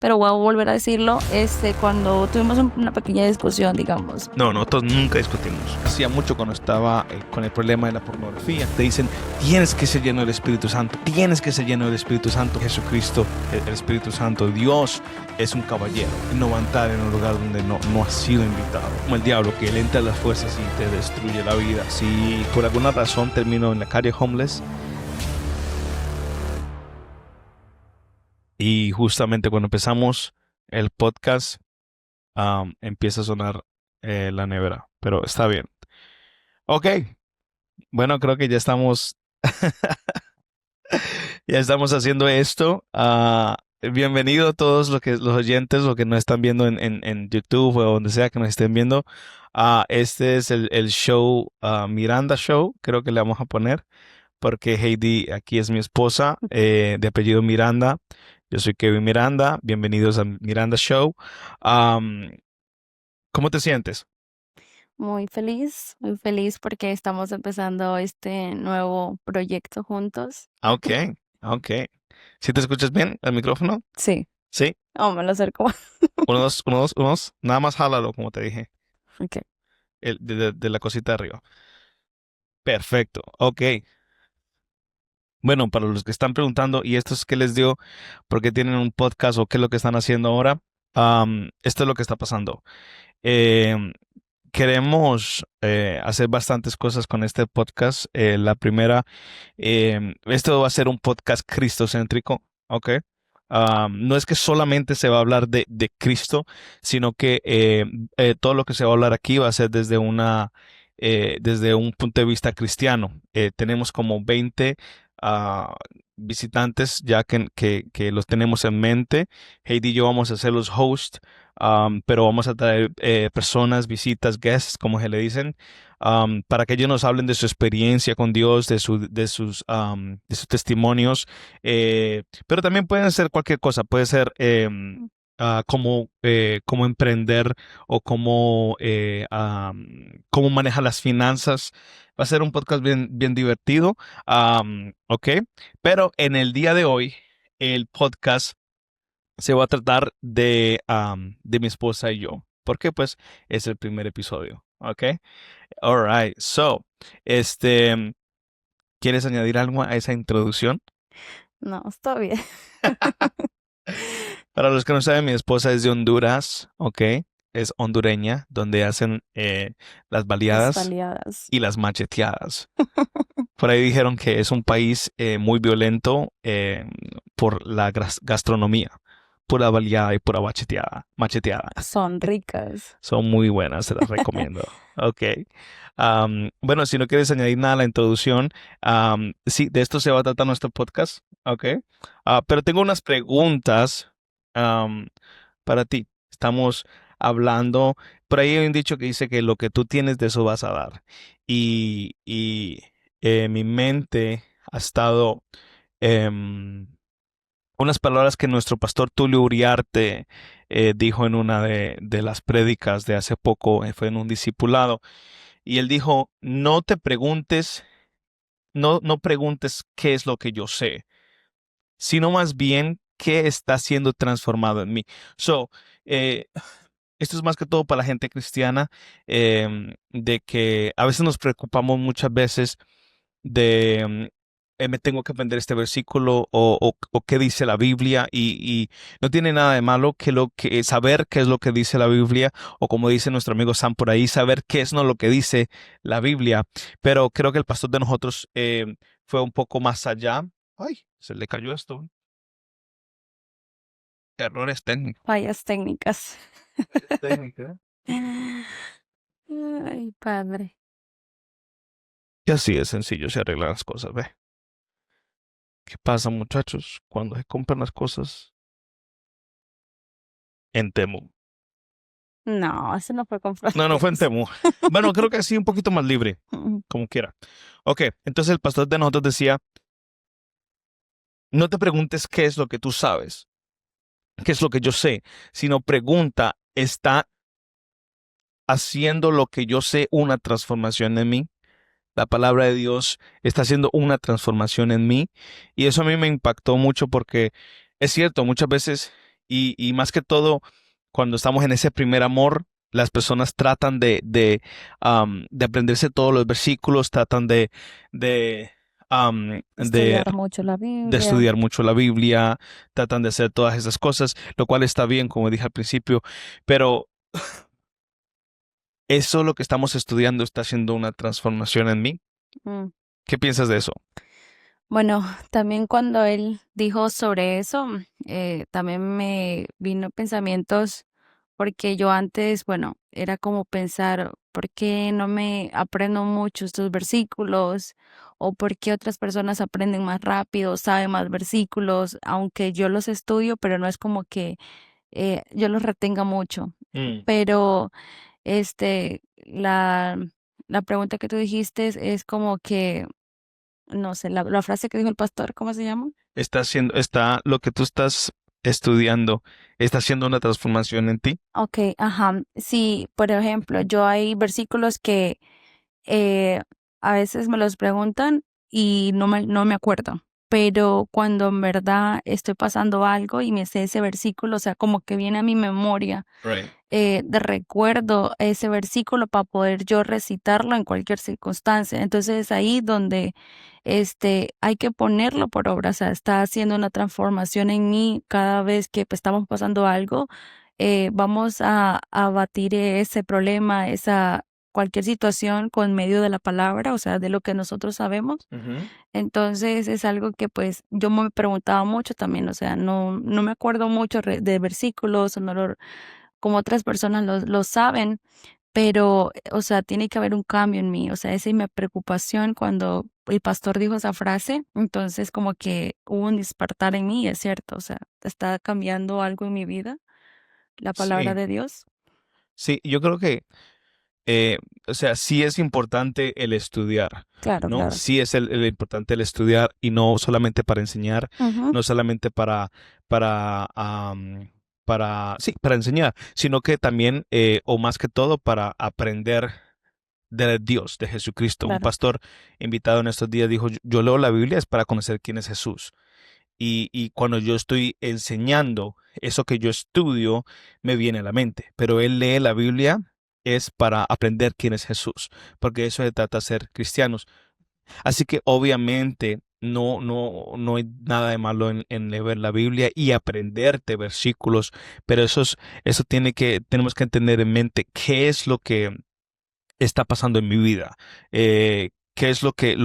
pero voy a volver a decirlo, cuando tuvimos una pequeña discusión, digamos. No, nosotros nunca discutimos. Hacía mucho cuando estaba con el problema de la pornografía. Te dicen, tienes que ser lleno del Espíritu Santo, tienes que ser lleno del Espíritu Santo. Jesucristo, el Espíritu Santo, Dios es un caballero. Él no va a entrar en un lugar donde no ha sido invitado. Como el diablo, que él entra a las fuerzas y te destruye la vida. Si por alguna razón termino en la calle homeless, y justamente cuando empezamos el podcast, empieza a sonar la nevera, pero está bien. Ok, bueno, creo que ya estamos haciendo esto. Bienvenido a todos los oyentes, los que nos están viendo en YouTube o donde sea que nos estén viendo. Este es el show, Miranda Show, creo que le vamos a poner, porque Heidi aquí es mi esposa, de apellido Miranda. Yo soy Kevin Miranda. Bienvenidos a Miranda Show. Am, ¿Cómo te sientes? Muy feliz porque estamos empezando este nuevo proyecto juntos. Ok, ok. ¿Sí te escuchas bien el micrófono? Sí. Sí. Oh, me lo acerco más. Uno, dos, uno, dos, uno, dos. Nada más jálalo, como te dije. Ok. De la cosita de arriba. Perfecto. Ok. Bueno, para los que están preguntando, ¿y esto es qué les dio? ¿Por qué tienen un podcast o qué es lo que están haciendo ahora? Esto es lo que está pasando. Em, Queremos hacer bastantes cosas con este podcast. La primera, esto va a ser un podcast cristocéntrico, ¿ok? No es que solamente se va a hablar de Cristo, sino que todo lo que se va a hablar aquí va a ser desde un punto de vista cristiano. Tenemos como 20 ah, visitantes ya que los tenemos en mente. Heidi y yo vamos a ser los hosts. Pero vamos a traer personas, visitas, guests, como se le dicen, para que ellos nos hablen de su experiencia con Dios, de sus testimonios. Pero también pueden ser cualquier cosa, puede ser cómo emprender o cómo manejar las finanzas. Va a ser un podcast bien, bien divertido, ¿ok? Pero en el día de hoy, el podcast se va a tratar de mi esposa y yo, porque pues es el primer episodio, ¿ok? All right, so, este, ¿quieres añadir algo a esa introducción? No, está bien. Para los que no saben, mi esposa es de Honduras, ¿ok? Es hondureña, donde hacen las Las baleadas baleadas. y las macheteadas. Por ahí dijeron que es un país muy violento por la gastronomía. Pura baleada y pura macheteada. Son ricas. Son muy buenas, se las recomiendo. Ok. Bueno, si no quieres añadir nada a la introducción, sí, de esto se va a tratar nuestro podcast. Ok. Pero tengo unas preguntas am, para ti. Estamos hablando, por ahí hay un dicho que dice que lo que tú tienes, de eso vas a dar. Y mi mente ha estado em, unas palabras que nuestro pastor Tulio Uriarte dijo en una de las prédicas de hace poco, fue en un discipulado, y él dijo, no te preguntes, no preguntes qué es lo que yo sé, sino más bien qué está siendo transformado en mí. So, eh, esto es más que todo para la gente cristiana, de que a veces nos preocupamos muchas veces de me tengo que aprender este versículo o qué dice la Biblia y no tiene nada de malo que saber qué es lo que dice la Biblia o como dice nuestro amigo Sam por ahí, saber qué es no lo que dice la Biblia, pero creo que el pastor de nosotros fue un poco más allá. Ay, se le cayó esto. Errores técnicos. Fallas técnicas. Técnica. Ay, padre. Y así de sencillo se arreglan las cosas, ¿ve? ¿Qué pasa, muchachos, cuando se compran las cosas en Temu? No, ese no fue con No, no fue en francés. Temu. Bueno, creo que sí, un poquito más libre, como quiera. Ok, entonces el pastor de nosotros decía, no te preguntes qué es lo que tú sabes, qué es lo que yo sé, sino pregunta, ¿está haciendo lo que yo sé una transformación en mí? La palabra de Dios está haciendo una transformación en mí y eso a mí me impactó mucho porque es cierto, muchas veces Y más que todo, cuando estamos en ese primer amor, las personas tratan de aprenderse todos los versículos, tratan de, de Estudiar mucho la de Biblia. estudiar mucho la Biblia, tratan de hacer todas esas cosas, lo cual está bien, como dije al principio, pero eso lo que estamos estudiando está haciendo una transformación en mí. Mm. ¿Qué piensas de eso? Bueno, también cuando él dijo sobre eso, también me vino pensamientos, porque yo antes, bueno, era como pensar, ¿por qué no me aprendo mucho estos versículos? ¿O por qué otras personas aprenden más rápido, saben más versículos, aunque yo los estudio, pero no es como que yo los retenga mucho? Mm. Pero la pregunta que tú dijiste es como que, no sé, la frase que dijo el pastor, ¿cómo se llama? Lo que tú estás estudiando, está haciendo una transformación en ti. Ok, ajá. Sí, por ejemplo, yo hay versículos que eh, a veces me los preguntan y no me acuerdo, pero cuando en verdad estoy pasando algo y me sé ese versículo, o sea, como que viene a mi memoria Right. de recuerdo ese versículo para poder yo recitarlo en cualquier circunstancia. Entonces es ahí donde hay que ponerlo por obra, o sea, está haciendo una transformación en mí cada vez que pues, estamos pasando algo. Vamos a batir ese problema, esa cualquier situación con medio de la palabra, o sea, de lo que nosotros sabemos. Ujú. Entonces es algo que pues yo me preguntaba mucho también, o sea, no me acuerdo mucho de versículos, o no como otras personas lo saben, pero, o sea, tiene que haber un cambio en mí, o sea, esa es mi preocupación cuando el pastor dijo esa frase, entonces como que hubo un despertar en mí, es cierto, o sea, está cambiando algo en mi vida, la palabra Sí, de Dios. sí, yo creo que, eh, o sea, sí es importante el estudiar, Claro, ¿no? claro. Sí es el importante el estudiar y no solamente para enseñar, Ujú, no solamente para, sí, para enseñar, sino que también, o más que todo, para aprender de Dios, de Jesucristo. Un claro. pastor invitado en estos días dijo, yo leo la Biblia es para conocer quién es Jesús. Y cuando yo estoy enseñando, eso que yo estudio me viene a la mente. Pero él lee la Biblia es para aprender quién es Jesús, porque eso se trata de ser cristianos. Así que obviamente no hay nada de malo en leer la Biblia y aprenderte versículos, pero eso tenemos que tener en mente qué es lo que está pasando en mi vida, qué es lo que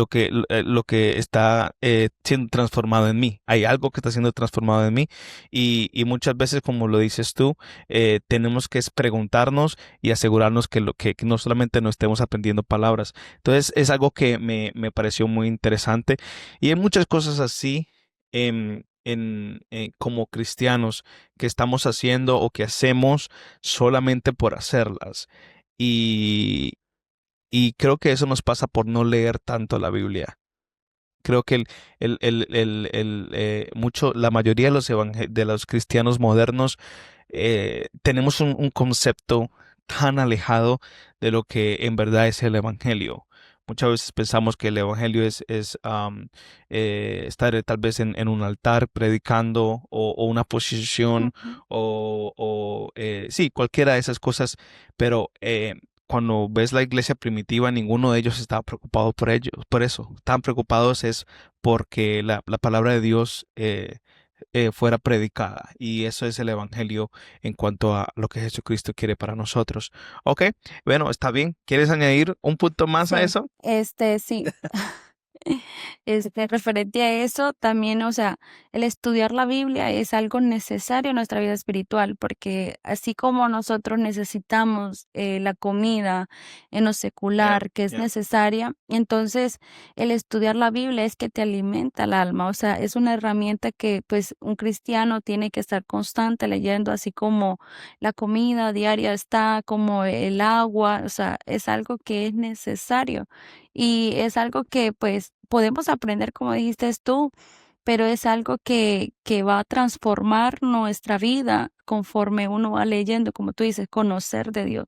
está siendo transformado en mí. Hay algo que está siendo transformado en mí y muchas veces, como lo dices tú, tenemos que preguntarnos y asegurarnos que no solamente no estemos aprendiendo palabras. Entonces es algo que me pareció muy interesante y hay muchas cosas así. Como cristianos que estamos haciendo o que hacemos solamente por hacerlas. Y, y creo que eso nos pasa por no leer tanto la Biblia. Creo que la mayoría de de los cristianos modernos tenemos un concepto tan alejado de lo que en verdad es el Evangelio. Muchas veces pensamos que el Evangelio es estar tal vez en un altar predicando o una posición Ujú. sí, cualquiera de esas cosas, pero cuando ves la iglesia primitiva, ninguno de ellos estaba preocupado por ello, por eso. Estaban preocupados es porque la palabra de Dios fuera predicada. Y eso es el Evangelio en cuanto a lo que Jesucristo quiere para nosotros. Ok, bueno, está bien. ¿Quieres añadir un punto más a Sí, eso? sí. Referente a eso, también, o sea, el estudiar la Biblia es algo necesario en nuestra vida espiritual, porque así como nosotros necesitamos la comida en lo Yeah, secular, que es yeah. necesaria, entonces el estudiar la Biblia es que te alimenta el alma, o sea, es una herramienta que pues un cristiano tiene que estar constante leyendo, así como la comida diaria está, como el agua, o sea, es algo que es necesario. Y es algo que pues podemos aprender, como dijiste tú, pero es algo que va a transformar nuestra vida conforme uno va leyendo, como tú dices, conocer de Dios.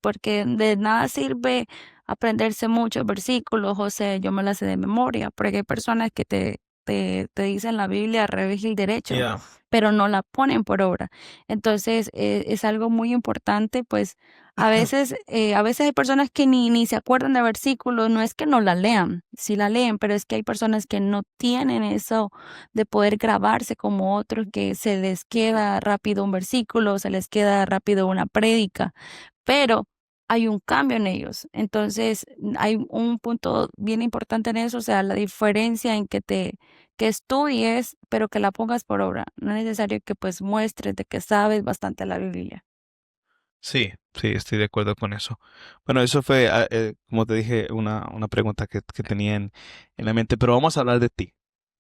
Porque de nada sirve aprenderse muchos versículos, o sea, yo me las sé de memoria, porque hay personas que te dice en la Biblia, al revés y el derecho, Yeah. pero no la ponen por obra. Entonces, es algo muy importante, pues a veces hay personas que ni se acuerdan de versículos, no es que no la lean, sí la leen, pero es que hay personas que no tienen eso de poder grabarse como otros, que se les queda rápido un versículo, se les queda rápido una prédica, pero hay un cambio en ellos. Entonces, hay un punto bien importante en eso, o sea, la diferencia en que estudies, pero que la pongas por obra. No es necesario que pues muestres de que sabes bastante la Biblia. Sí, sí, estoy de acuerdo con eso. Bueno, eso fue, como te dije, una pregunta que tenía en la mente, pero vamos a hablar de ti.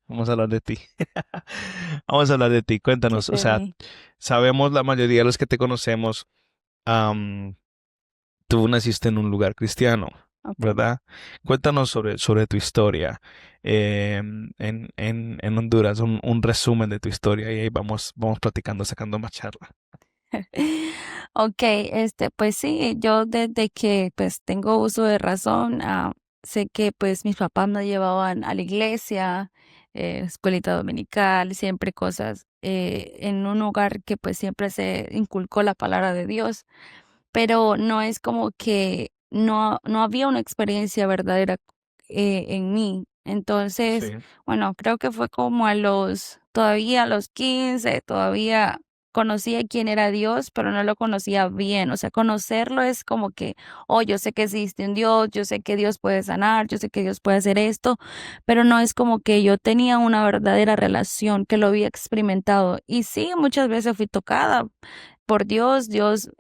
Vamos a hablar de ti. Vamos a hablar de ti. ¿Qué Cuéntanos, o te sea, vi? sabemos la mayoría de los que te conocemos, am, tú naciste en un lugar cristiano, Ok. ¿verdad? Cuéntanos sobre tu historia en Honduras, un resumen de tu historia y ahí vamos platicando, sacando más charla. Okay, pues sí, yo desde que pues tengo uso de razón, sé que pues mis papás me llevaban a la iglesia, escuelita dominical, siempre cosas en un hogar que pues siempre se inculcó la palabra de Dios, pero no es como que no había una experiencia verdadera en mí. Entonces, Sí. bueno, creo que fue como todavía a los 15 todavía conocía quién era Dios, pero no lo conocía bien. O sea, conocerlo es como que, oh, yo sé que existe un Dios, yo sé que Dios puede sanar, yo sé que Dios puede hacer esto, pero no es como que yo tenía una verdadera relación, que lo había experimentado. Y sí, muchas veces fui tocada por Dios, Dios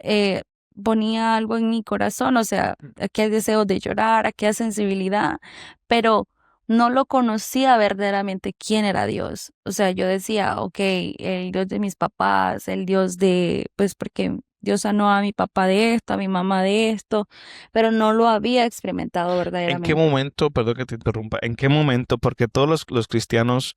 ponía algo en mi corazón, o sea, aquí hay deseo de llorar, aquí hay sensibilidad, pero no lo conocía verdaderamente quién era Dios. O sea, yo decía, ok, el Dios de mis papás, el Dios de, pues porque Dios sanó a mi papá de esto, a mi mamá de esto, pero no lo había experimentado ¿En qué verdaderamente. momento, perdón que te interrumpa, en qué momento, porque todos los cristianos,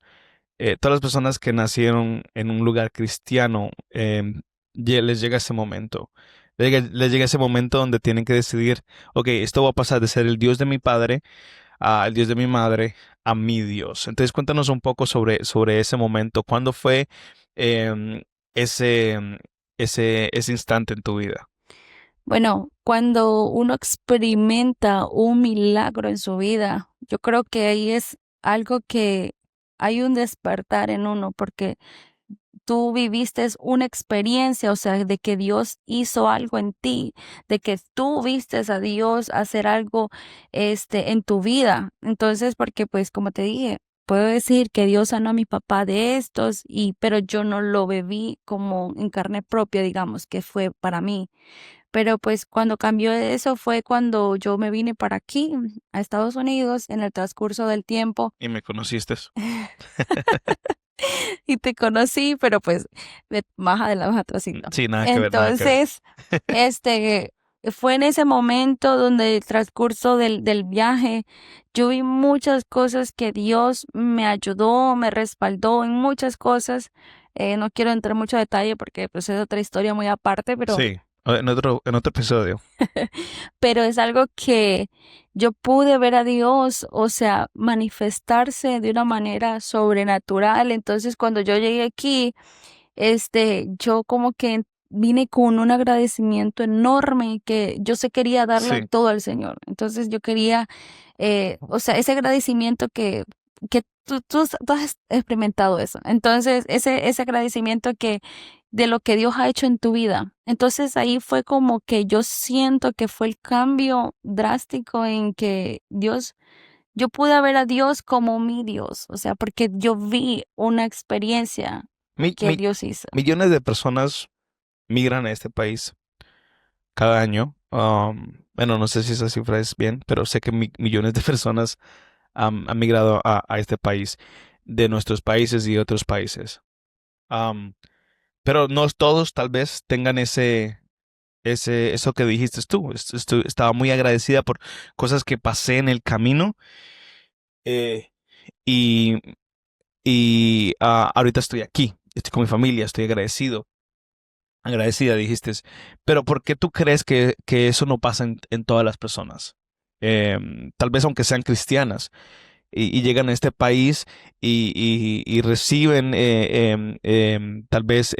todas las personas que nacieron en un lugar cristiano, les llega ese momento. Les llega ese momento donde tienen que decidir, ok, esto va a pasar de ser el Dios de mi padre al Dios de mi madre a mi Dios. Entonces cuéntanos un poco sobre ese momento. ¿Cuándo fue em, ese, ese instante en tu vida? Bueno, cuando uno experimenta un milagro en su vida, yo creo que ahí es algo que hay un despertar en uno, porque tú viviste una experiencia, o sea, de que Dios hizo algo en ti, de que tú vistes a Dios hacer algo, en tu vida. Entonces, porque pues, como te dije, puedo decir que Dios sanó a mi papá de estos pero yo no lo viví como en carne propia, digamos, que fue para mí. Pero pues cuando cambió eso fue cuando yo me vine para aquí, a Estados Unidos, en el transcurso del tiempo. Y me conociste. Y te conocí, pero pues más adelante, más atrásito. Sí, nada que ver, nada que ver. Entonces, este, fue en ese momento donde el transcurso del viaje, yo vi muchas cosas que Dios me ayudó, me respaldó en muchas cosas. No quiero entrar en mucho detalle porque pues es otra historia muy aparte, Sí, en otro episodio. pero es algo que yo pude ver a Dios, o sea, manifestarse de una manera sobrenatural. Entonces, cuando yo llegué aquí, yo como que vine con un agradecimiento enorme que yo se quería darle Sí. todo al Señor. Entonces, yo quería, o sea, ese agradecimiento que tú has experimentado eso. Entonces, ese agradecimiento que de lo que Dios ha hecho en tu vida. Entonces ahí fue como que yo siento que fue el cambio drástico en que yo pude ver a Dios como mi Dios, o sea, porque yo vi una experiencia Mi- que mi- Dios hizo. Millones de personas migran a este país cada año. Bueno, no sé si esa cifra es bien, pero sé que millones de personas han migrado a este país de nuestros países y de otros países. Am, pero no todos tal vez tengan eso que dijiste tú. Estaba muy agradecida por cosas que pasé en el camino eh, y, y ahorita estoy aquí, estoy con mi familia, estoy agradecido. Agradecida, dijiste. Pero ¿por qué tú crees que eso no pasa en todas las personas? Tal vez aunque sean cristianas. y llegan a este país y reciben tal vez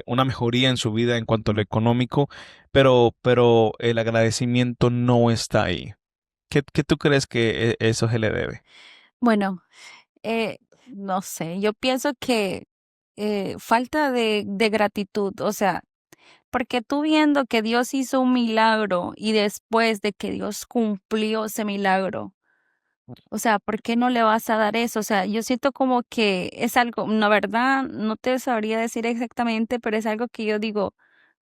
una mejoría en su vida en cuanto a lo económico, pero el agradecimiento no está ahí. ¿Qué tú crees que eso se le debe? Bueno, no sé, yo pienso que falta de gratitud, o sea, porque tú viendo que Dios hizo un milagro y después de que Dios cumplió ese milagro, o sea, ¿por qué no le vas a dar eso? O sea, yo siento como que es algo, la verdad, no te sabría decir exactamente, pero es algo que yo digo,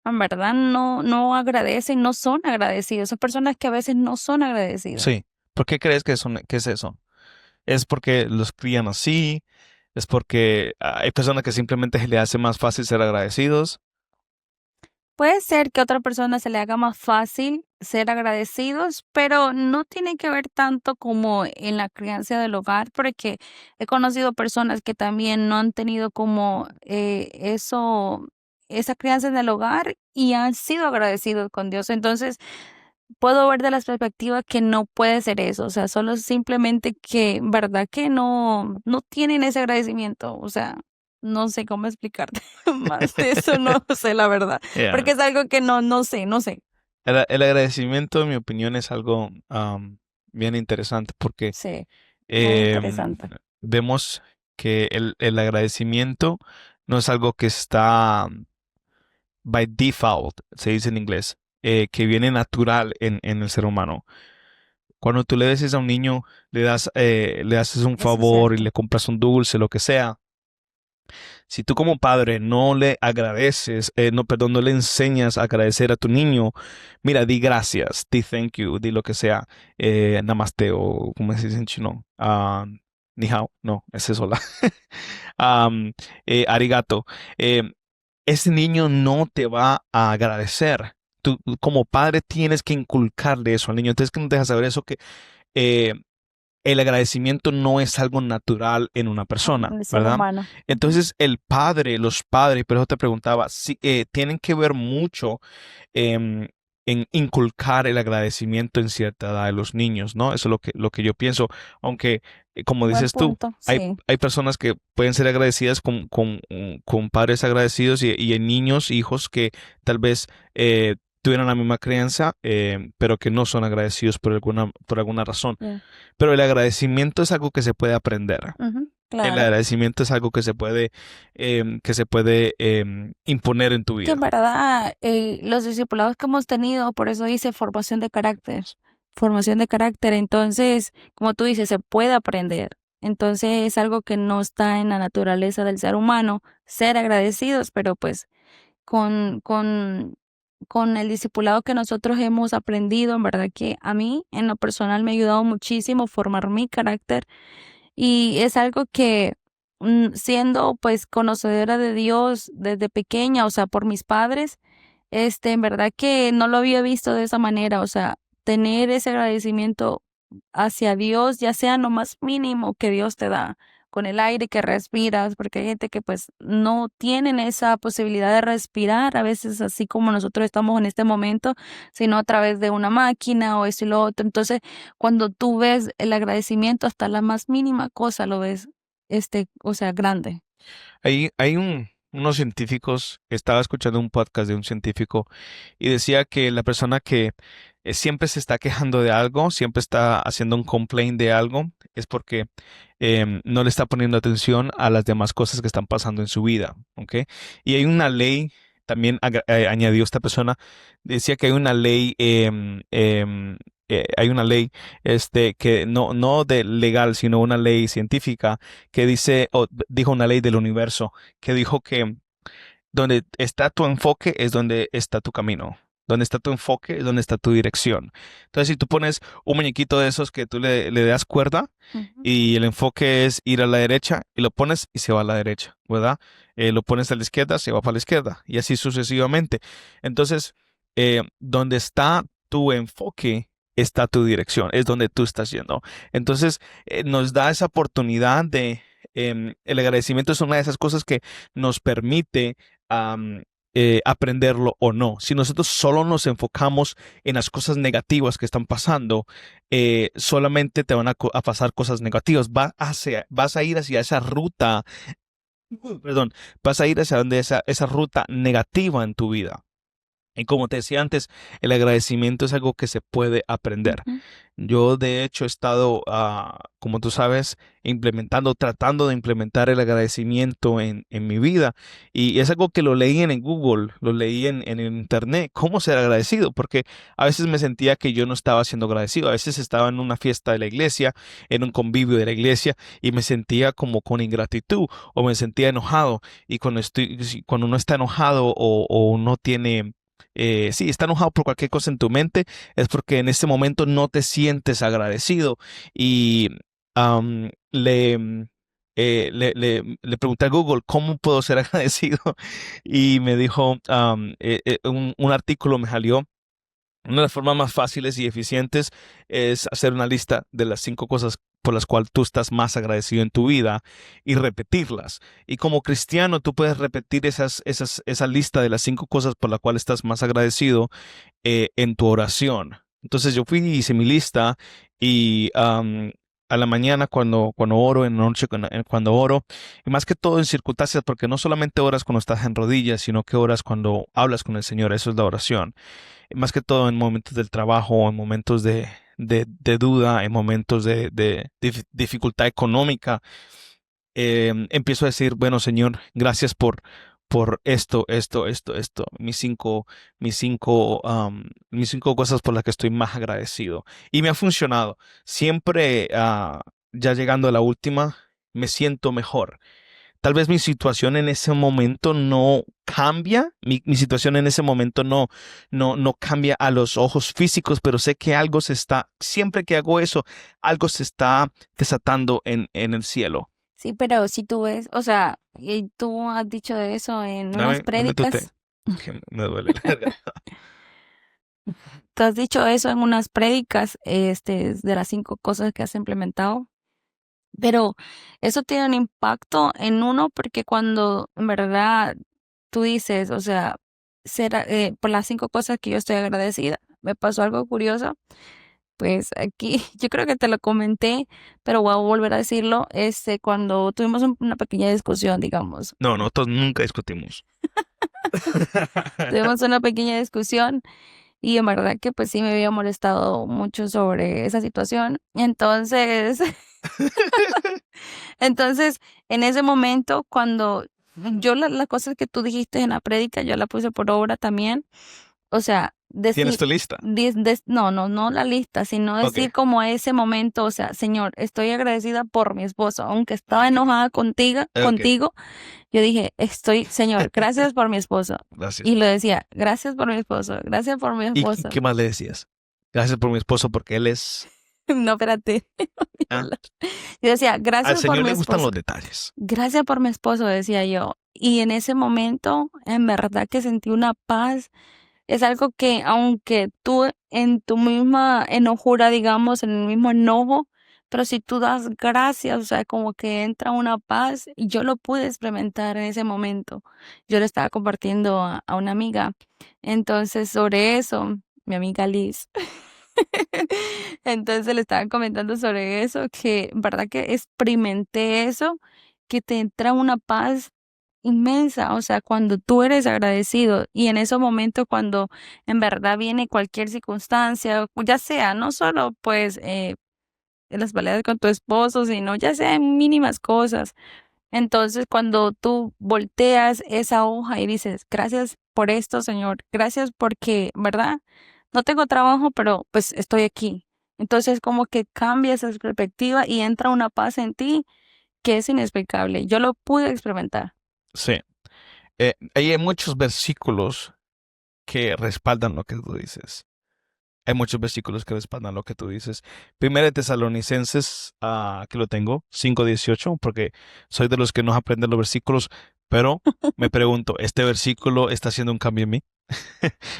en verdad no agradecen, no son agradecidos. Son personas que a veces no son agradecidas. Sí. ¿Por qué crees que es eso? ¿Es porque los crían así? ¿Es porque hay personas que simplemente se le hace más fácil ser agradecidos? Puede ser que a otra persona se le haga más fácil ser agradecidos, pero no tiene que ver tanto como en la crianza del hogar, porque he conocido personas que también no han tenido como esa crianza en el hogar y han sido agradecidos con Dios. Entonces, puedo ver de las perspectivas que no puede ser eso, o sea, solo simplemente que, verdad que no tienen ese agradecimiento, o sea, no sé cómo explicarte más de eso, no sé la verdad, Yeah. porque es algo que no sé. El agradecimiento, en mi opinión, es algo bien interesante porque Sí, muy em, interesante. vemos que el agradecimiento no es algo que está by default, se dice en inglés, que viene natural en el ser humano. Cuando tú le dices a un niño, le haces un Eso es favor y cierto. le compras un dulce, lo que sea, si tú como padre no le agradeces, no, perdón, no le enseñas a agradecer a tu niño, mira, di gracias, di thank you, di lo que sea, namaste o como se dice en chino, ni hao, no, ese es hola, Am, arigato. Eh, Ese niño no te va a agradecer. Tú como padre tienes que inculcarle eso al niño. Entonces, que no dejas saber eso que eh, el agradecimiento no es algo natural en una persona, El ser ¿verdad? humano. Ujú. Entonces, los padres, pero eso te preguntaba, si tienen que ver mucho em, en inculcar el agradecimiento en cierta edad de los niños, ¿no? Eso es lo que yo pienso, aunque, como Buen dices tú, punto, hay, sí. hay personas que pueden ser agradecidas con padres agradecidos y hay niños, hijos que tal vez tuvieron la misma crianza, pero que no son agradecidos por alguna razón. Sí. Pero el agradecimiento es algo que se puede aprender. Ujú, El claro. agradecimiento es algo que se puede imponer en tu Que en vida. verdad, los discipulados que hemos tenido, por eso dice formación de carácter, formación de carácter. Entonces, como tú dices, se puede aprender. Entonces, es algo que no está en la naturaleza del ser humano, ser agradecidos, pero pues con, con, con el discipulado que nosotros hemos aprendido, en verdad que a mí, en lo personal, me ha ayudado muchísimo formar mi carácter y es algo que siendo pues conocedora de Dios desde pequeña, o sea, por mis padres, en verdad que no lo había visto de esa manera, o sea, tener ese agradecimiento hacia Dios, ya sea lo más mínimo que Dios te da, con el aire que respiras, porque hay gente que pues no tienen esa posibilidad de respirar, a veces así como nosotros estamos en este momento, sino a través de una máquina o esto y lo otro. Entonces, cuando tú ves el agradecimiento hasta la más mínima cosa, lo ves, o sea, grande. Hay unos científicos, estaba escuchando un podcast de un científico y decía que la persona que siempre se está quejando de algo, siempre está haciendo un complaint de algo, es porque no le está poniendo atención a las demás cosas que están pasando en su vida, ¿ok? Y hay una ley, también añadió esta persona, decía que hay una ley, hay una ley, que no de legal, sino una ley científica que dice, o dijo una ley del universo, que dijo que donde está tu enfoque es donde está tu camino. Donde está tu enfoque es donde está tu dirección. Entonces, si tú pones un muñequito de esos que tú le das cuerda Ujú. y el enfoque es ir a la derecha y lo pones y se va a la derecha, ¿verdad? Lo pones a la izquierda, se va para la izquierda y así sucesivamente. Entonces, donde está tu enfoque está tu dirección, es donde tú estás yendo. Entonces, nos da esa oportunidad el agradecimiento es una de esas cosas que nos permite am, aprenderlo o no. Si nosotros solo nos enfocamos en las cosas negativas que están pasando, solamente te van a pasar cosas negativas. Vas a ir hacia esa ruta, perdón, vas a ir hacia donde esa ruta negativa en tu vida. Y como te decía antes, el agradecimiento es algo que se puede aprender. Ujú. Yo, de hecho, he estado, como tú sabes, tratando de implementar el agradecimiento en mi vida. Y es algo que lo leí en Google, lo leí en el Internet, cómo ser agradecido, porque a veces me sentía que yo no estaba siendo agradecido. A veces estaba en una fiesta de la iglesia, en un convivio de la iglesia, y me sentía como con ingratitud o me sentía enojado. Y cuando uno está enojado o no tiene sí, está enojado por cualquier cosa en tu mente, es porque en ese momento no te sientes agradecido. Y am, le pregunté a Google, ¿cómo puedo ser agradecido? Y me dijo, un artículo me salió. Una de las formas más fáciles y eficientes es hacer una lista de las 5 cosas por las cuales tú estás más agradecido en tu vida y repetirlas. Y como cristiano, tú puedes repetir esa lista de las 5 cosas por las cuales estás más agradecido en tu oración. Entonces yo fui y hice mi lista y a la mañana cuando oro, en la noche cuando oro, y más que todo en circunstancias, porque no solamente oras cuando estás en rodillas, sino que oras cuando hablas con el Señor, eso es la oración. Más que todo en momentos del trabajo, en momentos de duda, en momentos de dificultad económica, empiezo a decir, bueno, Señor, gracias por esto, mis cinco cosas por las que estoy más agradecido. Y me ha funcionado. Siempre, ya llegando a la última, me siento mejor. Tal vez mi situación en ese momento no cambia, mi situación en ese momento no cambia a los ojos físicos, pero sé que siempre que hago eso, algo se está desatando en el cielo. Sí, pero si tú ves, o sea, y tú has dicho de eso en unas Dame tu té, prédicas, que me duele la garganta. tú has dicho eso en unas prédicas, de las 5 cosas que has implementado, pero eso tiene un impacto en uno porque cuando en verdad tú dices, o sea, por las 5 cosas que yo estoy agradecida, me pasó algo curioso. Pues aquí, yo creo que te lo comenté, pero voy a volver a decirlo, cuando tuvimos una pequeña discusión, digamos, No, nosotros nunca discutimos. tuvimos una pequeña discusión y en verdad que pues sí me había molestado mucho sobre esa situación. Entonces, entonces, en ese momento, cuando yo las cosas que tú dijiste en la prédica, yo la puse por obra también. O sea, ¿Tienes decir, tu lista? no la lista, sino Ok, decir como ese momento, o sea, Señor, estoy agradecida por mi esposo, aunque estaba enojada ok. contigo, yo dije, Señor, gracias por mi esposo. Gracias. Y lo decía, gracias por mi esposo, gracias por mi ¿Y esposo. qué más le decías? Gracias por mi esposo porque él es... No, espérate. Ah, Yo decía, al gracias por Señor mi le gustan esposo. los detalles. Gracias por mi esposo, decía yo. Y en ese momento, en verdad que sentí una paz. Es algo que aunque tú en tu misma enojura, digamos, en el mismo enojo, pero si tú das gracias, o sea, como que entra una paz y yo lo pude experimentar en ese momento. Yo le estaba compartiendo a una amiga. Entonces, sobre eso, mi amiga Liz. Entonces le estaban comentando sobre eso, que en verdad que experimenté eso, que te entra una paz inmensa, o sea, cuando tú eres agradecido y en esos momentos cuando en verdad viene cualquier circunstancia, ya sea no solo pues en las peleas con tu esposo, sino ya sea en mínimas cosas. Entonces, cuando tú volteas esa hoja y dices, gracias por esto, Señor, gracias porque, ¿verdad? No tengo trabajo, pero pues estoy aquí. Entonces, como que cambia esa perspectiva y entra una paz en ti que es inexplicable. Yo lo pude experimentar. Sí. Hay muchos versículos que respaldan lo que tú dices. Hay muchos versículos que respaldan lo que tú dices. Primero de Tesalonicenses, que lo tengo, 5:18, porque soy de los que no aprenden los versículos, pero me pregunto, ¿este versículo está haciendo un cambio en mí?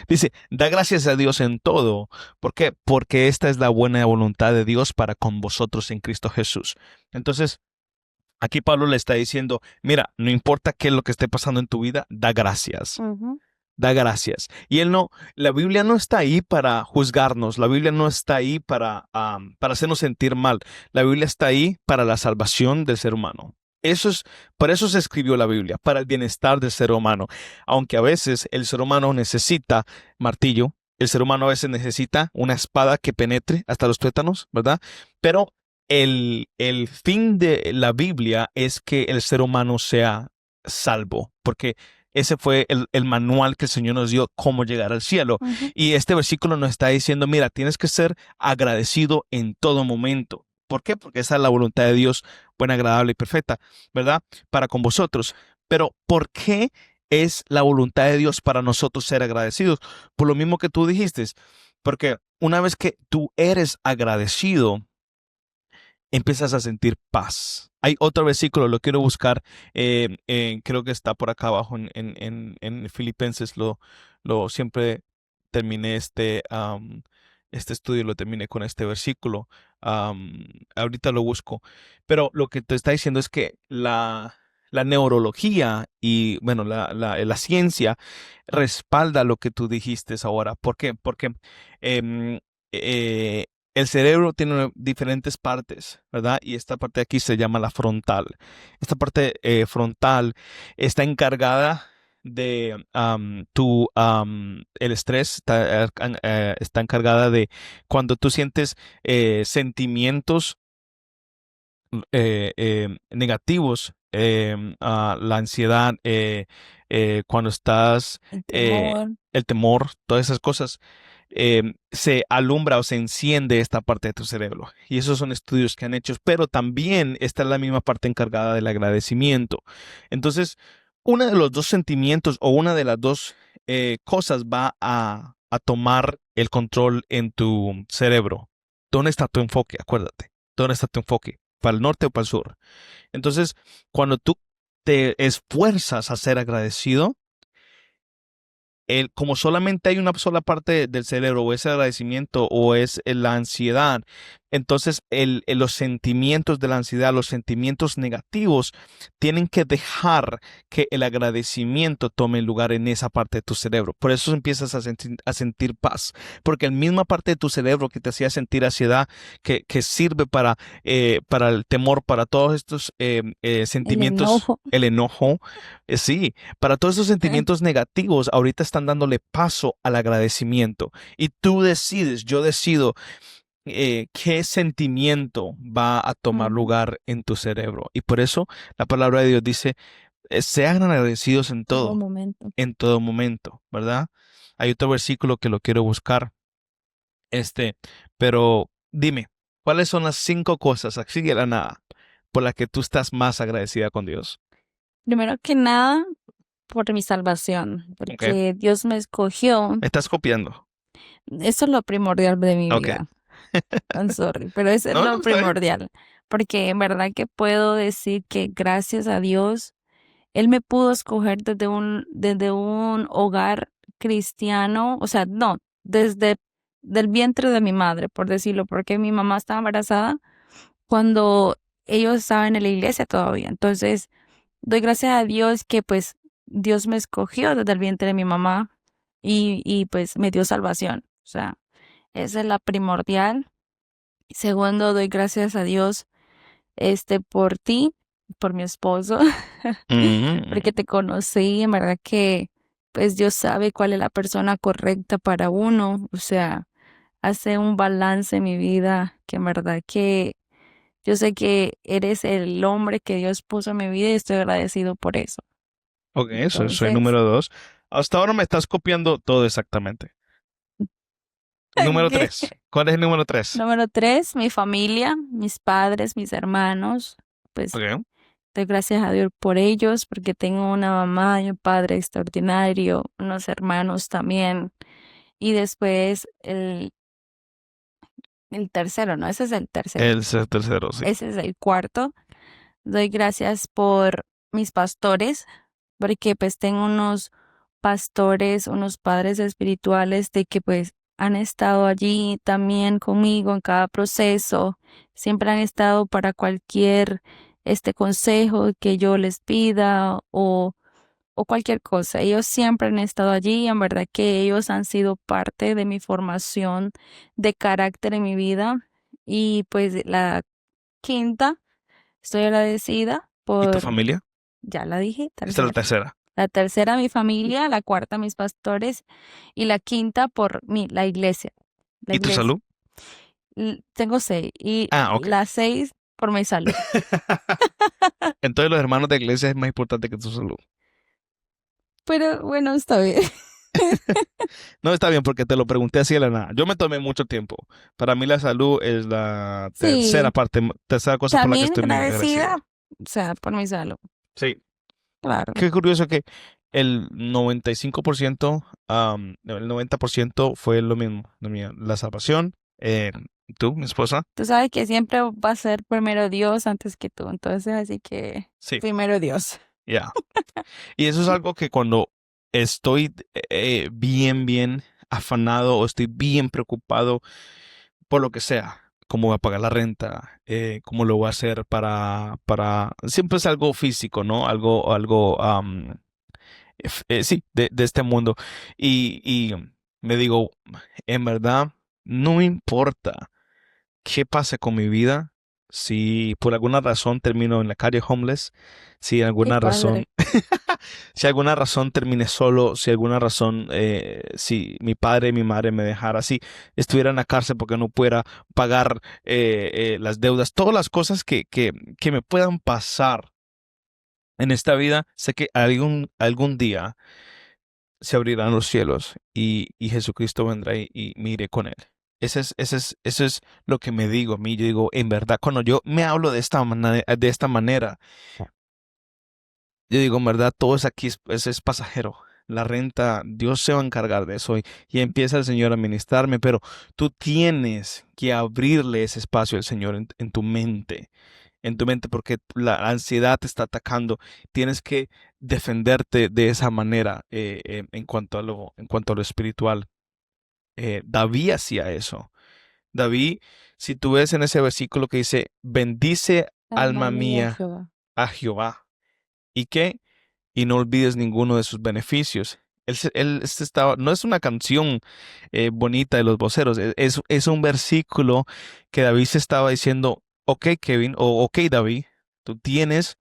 Dice, da gracias a Dios en todo. ¿Por qué? Porque esta es la buena voluntad de Dios para con vosotros en Cristo Jesús. Entonces, aquí Pablo le está diciendo, mira, no importa qué es lo que esté pasando en tu vida, da gracias. Ujú. da gracias. Y la Biblia no está ahí para juzgarnos, la Biblia no está ahí para hacernos sentir mal, la Biblia está ahí para la salvación del ser humano. Por eso se escribió la Biblia, para el bienestar del ser humano. Aunque a veces el ser humano necesita martillo, el ser humano a veces necesita una espada que penetre hasta los tuétanos, ¿verdad? Pero el fin de la Biblia es que el ser humano sea salvo, porque ese fue el manual que el Señor nos dio, cómo llegar al cielo. Ujú. Y este versículo nos está diciendo, mira, tienes que ser agradecido en todo momento. ¿Por qué? Porque esa es la voluntad de Dios, buena, agradable y perfecta, ¿verdad? Para con vosotros. Pero ¿por qué es la voluntad de Dios para nosotros ser agradecidos? Por lo mismo que tú dijiste, porque una vez que tú eres agradecido, empiezas a sentir paz. Hay otro versículo, lo quiero buscar, creo que está por acá abajo en Filipenses, lo siempre terminé este estudio, lo terminé con este versículo. Ahorita lo busco, pero lo que te está diciendo es que la neurología y, bueno, la ciencia respalda lo que tú dijiste ahora. ¿Por qué? Porque em, eh, el cerebro tiene diferentes partes, ¿verdad? Y esta parte de aquí se llama la frontal. Esta parte frontal está encargada de el estrés, está encargada de cuando tú sientes sentimientos negativos, la ansiedad, cuando estás, El eh, temor. el temor, todas esas cosas, se alumbra o se enciende esta parte de tu cerebro. Y esos son estudios que han hecho, pero también está la misma parte encargada del agradecimiento. Entonces, uno de los dos sentimientos o una de las dos cosas va a tomar el control en tu cerebro. ¿Dónde está tu enfoque? Acuérdate. ¿Dónde está tu enfoque? ¿Para el norte o para el sur? Entonces, cuando tú te esfuerzas a ser agradecido, como solamente hay una sola parte del cerebro, o ese agradecimiento, o es la ansiedad, entonces los sentimientos de la ansiedad, los sentimientos negativos, tienen que dejar que el agradecimiento tome lugar en esa parte de tu cerebro. Por eso empiezas a sentir paz, porque la misma parte de tu cerebro que te hacía sentir ansiedad, que sirve para el temor, para todos estos El sentimientos, enojo. el enojo, sí, para todos esos sentimientos negativos, ahorita están dándole paso al agradecimiento. Y tú decides, yo decido qué sentimiento va a tomar Ujú. lugar en tu cerebro. Y por eso la palabra de Dios dice, sean agradecidos Todo momento. en todo momento, ¿verdad? Hay otro versículo que lo quiero buscar, este, pero dime, ¿cuáles son las 5 cosas, así de la nada, por las que tú estás más agradecida con Dios? Primero que nada, por mi salvación, Ok, porque Dios me escogió. me estás copiando. Eso es lo primordial de mi Ok. vida. I'm sorry, pero eso es No, no, lo está bien. primordial. Porque en verdad que puedo decir que gracias a Dios, Él me pudo escoger desde un hogar cristiano, o sea, no, desde del vientre de mi madre, por decirlo, porque mi mamá estaba embarazada cuando ellos estaban en la iglesia todavía. Entonces, doy gracias a Dios que pues Dios me escogió desde el vientre de mi mamá y pues me dio salvación. O sea, esa es la primordial. Segundo, doy gracias a Dios por ti, por mi esposo, Mm, porque te conocí, en verdad que pues Dios sabe cuál es la persona correcta para uno. O sea, hace un balance en mi vida que en verdad que yo sé que eres el hombre que Dios puso en mi vida y estoy agradecido por eso. ok, soy Entonces, número 2. Hasta ahora me estás copiando todo exactamente. Número ¿qué? 3. ¿Cuál es el número 3? Número tres, mi familia, mis padres, mis hermanos. Pues Ok. doy gracias a Dios por ellos, porque tengo una mamá y un padre extraordinario, unos hermanos también. Y después el tercero, ¿no? Ese es el tercero. Tercero, sí. Ese es el cuarto. Doy gracias por mis pastores, porque pues tengo unos pastores, unos padres espirituales de que pues han estado allí también conmigo en cada proceso, siempre han estado para cualquier consejo que yo les pida o o cualquier cosa. Ellos siempre han estado allí, en verdad que ellos han sido parte de mi formación de carácter en mi vida. Y pues la quinta, estoy agradecida ¿Y tu por, familia? ya la dije, Esta es la tercera. tercera. La tercera, mi familia, la cuarta, mis pastores, y la quinta por mí, la iglesia. La ¿Y tu iglesia. salud? Tengo seis, y Ah, ok. las seis por mi salud. Entonces los hermanos de iglesia es más importante que tu salud. Pero bueno, está bien. No, está bien porque te lo pregunté así de la nada. Yo me tomé mucho tiempo. Para mí la salud es la tercera Sí, parte, tercera cosa por la que también estoy muy agradecida, agradecido. o sea, por mi salud. Sí. Claro. Qué curioso que el 95%, el 90% fue lo mismo, lo mío, la salvación. Tú, mi esposa, Tú sabes que siempre va a ser primero Dios antes que tú, entonces así que sí, primero Dios. ya. Y eso es algo que cuando estoy bien afanado o estoy bien preocupado por lo que sea, cómo voy a pagar la renta, cómo lo voy a hacer siempre es algo físico, ¿no? Sí, de este mundo. Y me digo, en verdad, no me importa qué pase con mi vida, si por alguna razón termino en la calle homeless, si Qué alguna razón, padre. si alguna razón termine solo, si alguna razón, si mi padre y mi madre me dejara, si estuviera en la cárcel porque no pudiera pagar las deudas, todas las cosas que me puedan pasar en esta vida, sé que algún día se abrirán los cielos y Jesucristo vendrá y me iré con él. Eso es lo que me digo a mí. Yo digo, en verdad, cuando yo me hablo de esta manera, yo digo, en verdad, todo es aquí, es pasajero. La renta, Dios se va a encargar de eso y empieza el Señor a ministrarme, pero tú tienes que abrirle ese espacio al Señor en tu mente porque la ansiedad te está atacando. Tienes que defenderte de esa manera en cuanto a lo espiritual. David hacía eso. David, si tú ves en ese versículo que dice, bendice Alma alma mía, mía Jehová. a Jehová. ¿Y qué? Y no olvides ninguno de sus beneficios. No es una canción bonita de los voceros, es un versículo que David se estaba diciendo, ok Kevin, o ok David, tú tienes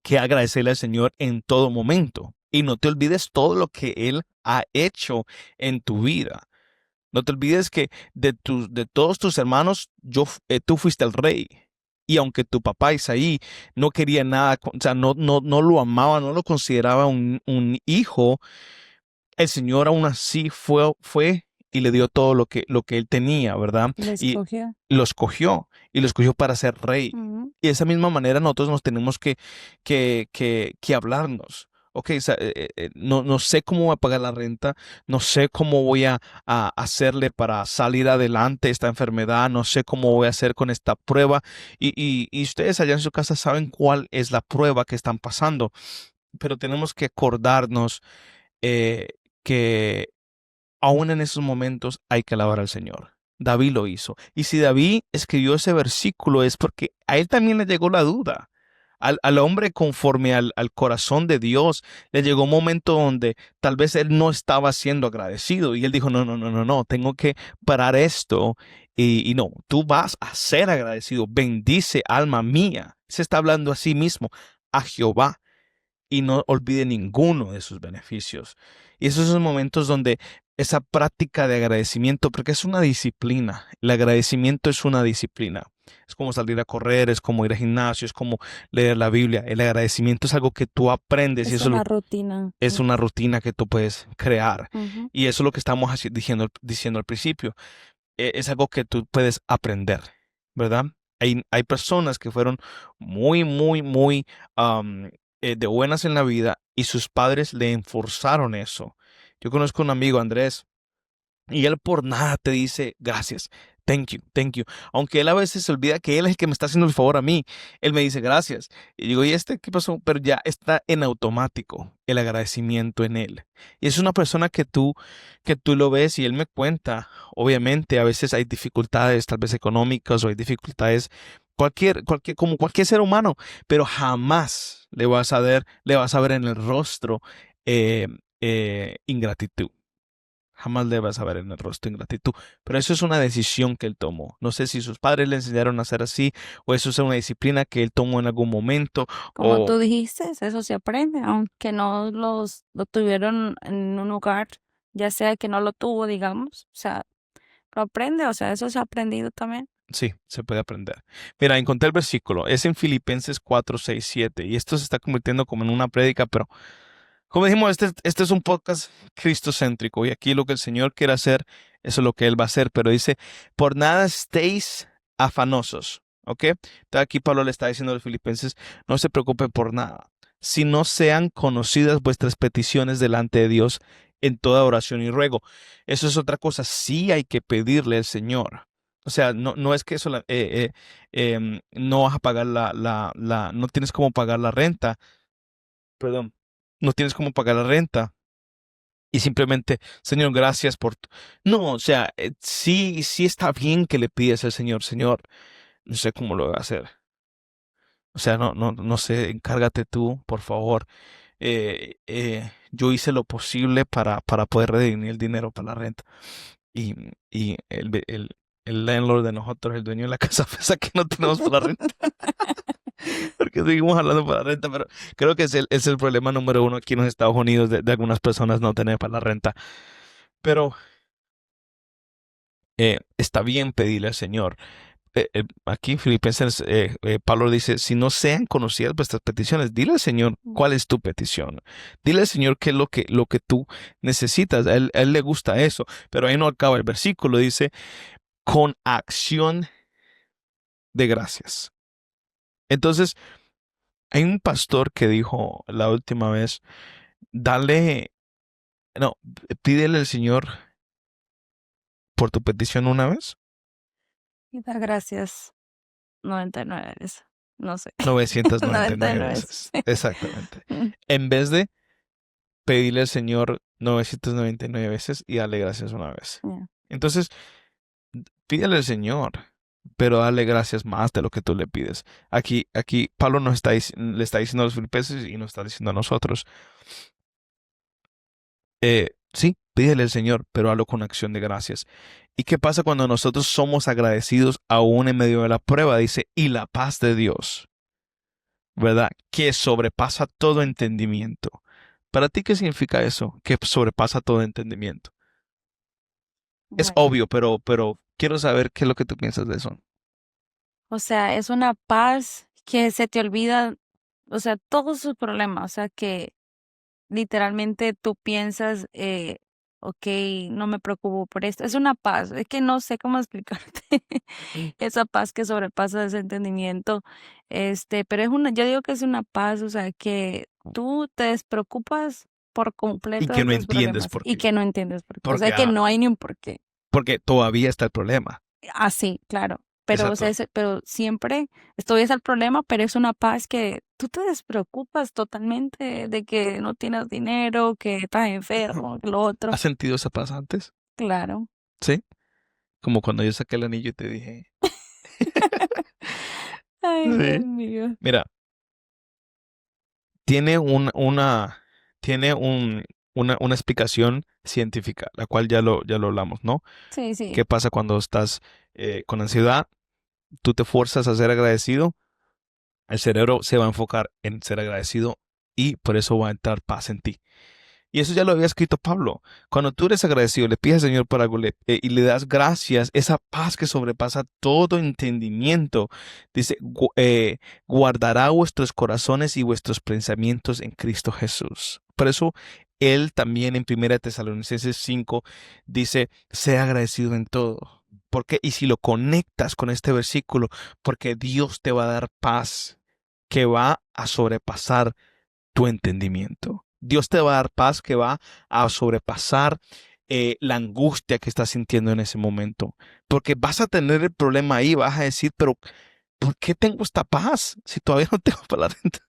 que agradecerle al Señor en todo momento. Y no te olvides todo lo que Él ha hecho en tu vida. No te olvides que de todos tus hermanos, tú fuiste el rey. Y aunque tu papá Isaí no quería nada, o sea, no lo amaba, no lo consideraba un hijo, el Señor aún así fue y le dio todo lo que él tenía, ¿verdad? Y le Y escogió. lo escogió para ser rey. Ujú. Y de esa misma manera nosotros nos tenemos que hablarnos. Ok, o sea, no sé cómo voy a pagar la renta, no sé cómo voy a hacerle para salir adelante esta enfermedad, no sé cómo voy a hacer con esta prueba. Y ustedes allá en su casa saben cuál es la prueba que están pasando, pero tenemos que acordarnos eh, que aún en esos momentos hay que alabar al Señor. David lo hizo. Y si David escribió ese versículo es porque a él también le llegó la duda. Al hombre conforme al corazón de Dios le llegó un momento donde tal vez él no estaba siendo agradecido y él dijo, no, tengo que parar esto y no, tú vas a ser agradecido, bendice alma mía. Se está hablando a sí mismo, a Jehová y no olvide ninguno de sus beneficios. Y esos son momentos donde esa práctica de agradecimiento, porque es una disciplina, el agradecimiento es una disciplina. Es como salir a correr, es como ir al gimnasio, es como leer la Biblia. El agradecimiento es algo que tú aprendes y Es eso una rutina. es una rutina que tú puedes crear. Ujú. Y eso es lo que estamos diciendo al principio. Es algo que tú puedes aprender, ¿verdad? Hay personas que fueron muy de buenas en la vida y sus padres le enforzaron eso. Yo conozco un amigo, Andrés, y él por nada te dice gracias, thank you. Aunque él a veces se olvida que él es el que me está haciendo el favor a mí. Él me dice gracias. Y digo, ¿y este qué pasó? Pero ya está en automático el agradecimiento en él. Y es una persona que tú lo ves y él me cuenta. Obviamente, a veces hay dificultades, tal vez económicas o hay dificultades como cualquier ser humano, pero jamás le vas a ver en el rostro eh, ingratitud. Jamás le vas a ver en el rostro ingratitud. Pero eso es una decisión que él tomó. No sé si sus padres le enseñaron a hacer así, o eso es una disciplina que él tomó en algún momento, Como o tú dijiste, eso se aprende, aunque no lo tuvieron en un lugar, ya sea que no lo tuvo, digamos, o sea, lo aprende, o sea, eso se ha aprendido también. sí, se puede aprender. Mira, encontré el versículo. Es en Filipenses 4, 6, 7. Y esto se está convirtiendo como en una prédica, pero como dijimos, este es un podcast cristocéntrico. Y aquí lo que el Señor quiere hacer, eso es lo que Él va a hacer. Pero dice, por nada estéis afanosos. ¿Ok? Entonces aquí Pablo le está diciendo a los filipenses, no se preocupen por nada, si no sean conocidas vuestras peticiones delante de Dios en toda oración y ruego. Eso es otra cosa. Sí hay que pedirle al Señor. O sea, no es que eso no vas a pagar no tienes cómo pagar la renta, perdón, no tienes cómo pagar la renta y simplemente, Señor, gracias por... No, o sea, sí está bien que le pides al Señor, Señor, no sé cómo lo voy a hacer. O sea, no sé, encárgate tú, por favor. Yo hice lo posible para poder redimir el dinero para la renta. Y el landlord de nosotros, el dueño de la casa, piensa que no tenemos para la renta. Porque seguimos hablando para la renta, pero creo que es el problema número uno aquí en los Estados Unidos de algunas personas no tener para la renta. Pero está bien pedirle al Señor. Aquí en Filipenses, Pablo dice, si no sean conocidas vuestras peticiones, dile al Señor cuál es tu petición. Dile al Señor qué es lo que tú necesitas. A él le gusta eso, pero ahí no acaba el versículo. Dice, con acción de gracias. Entonces, hay un pastor que dijo la última vez, dale, no, pídele al Señor por tu petición una vez, Y da gracias 99 veces, no sé, 999 99 veces. veces. Exactamente. Mm, En vez de pedirle al Señor 999 veces y darle gracias una vez. yeah. Entonces, pídele al Señor, pero dale gracias más de lo que tú le pides. Aquí Pablo le está diciendo a los filipenses y nos está diciendo a nosotros, sí, pídele al Señor, pero hazlo con acción de gracias. ¿Y qué pasa cuando nosotros somos agradecidos aún en medio de la prueba? Dice, y la paz de Dios, ¿verdad? Que sobrepasa todo entendimiento. ¿Para ti qué significa eso? Que sobrepasa todo entendimiento. Es Bueno, obvio, pero quiero saber qué es lo que tú piensas de eso. o sea, es una paz que se te olvida, o sea, todos sus problemas, o sea, que literalmente tú piensas, ok, no me preocupo por esto. Es una paz, es que no sé cómo explicarte esa paz que sobrepasa ese entendimiento. Pero yo digo que es una paz, o sea, que tú te despreocupas por Y completo que de no tus entiendes problemas por y qué. que no entiendes por qué. O sea, Porque, que no hay ni un por qué. porque todavía está el problema. Ah, sí, claro. Pero, o sea, Exacto. pero siempre estoy es el problema, pero es una paz que tú te despreocupas totalmente de que no tienes dinero, que estás enfermo, que lo otro. ¿Has sentido esa paz antes? Claro. Sí. Como cuando yo saqué el anillo y te dije. Ay, Dios Sí. mío. Mira, tiene tiene una explicación científica, la cual ya lo hablamos, ¿no? Sí, ¿Qué sí. pasa cuando estás con ansiedad? Tú te fuerzas a ser agradecido, el cerebro se va a enfocar en ser agradecido y por eso va a entrar paz en ti. Y eso ya lo había escrito Pablo. Cuando tú eres agradecido, le pides al Señor por algo y le das gracias, esa paz que sobrepasa todo entendimiento, dice, guardará vuestros corazones y vuestros pensamientos en Cristo Jesús. Por eso él también en 1 Tesalonicenses 5 dice, sea agradecido en todo. ¿Por qué? Y si lo conectas con este versículo, porque Dios te va a dar paz que va a sobrepasar tu entendimiento. Dios te va a dar paz que va a sobrepasar la angustia que estás sintiendo en ese momento. Porque vas a tener el problema ahí, vas a decir, pero ¿por qué tengo esta paz si todavía no tengo para la renta?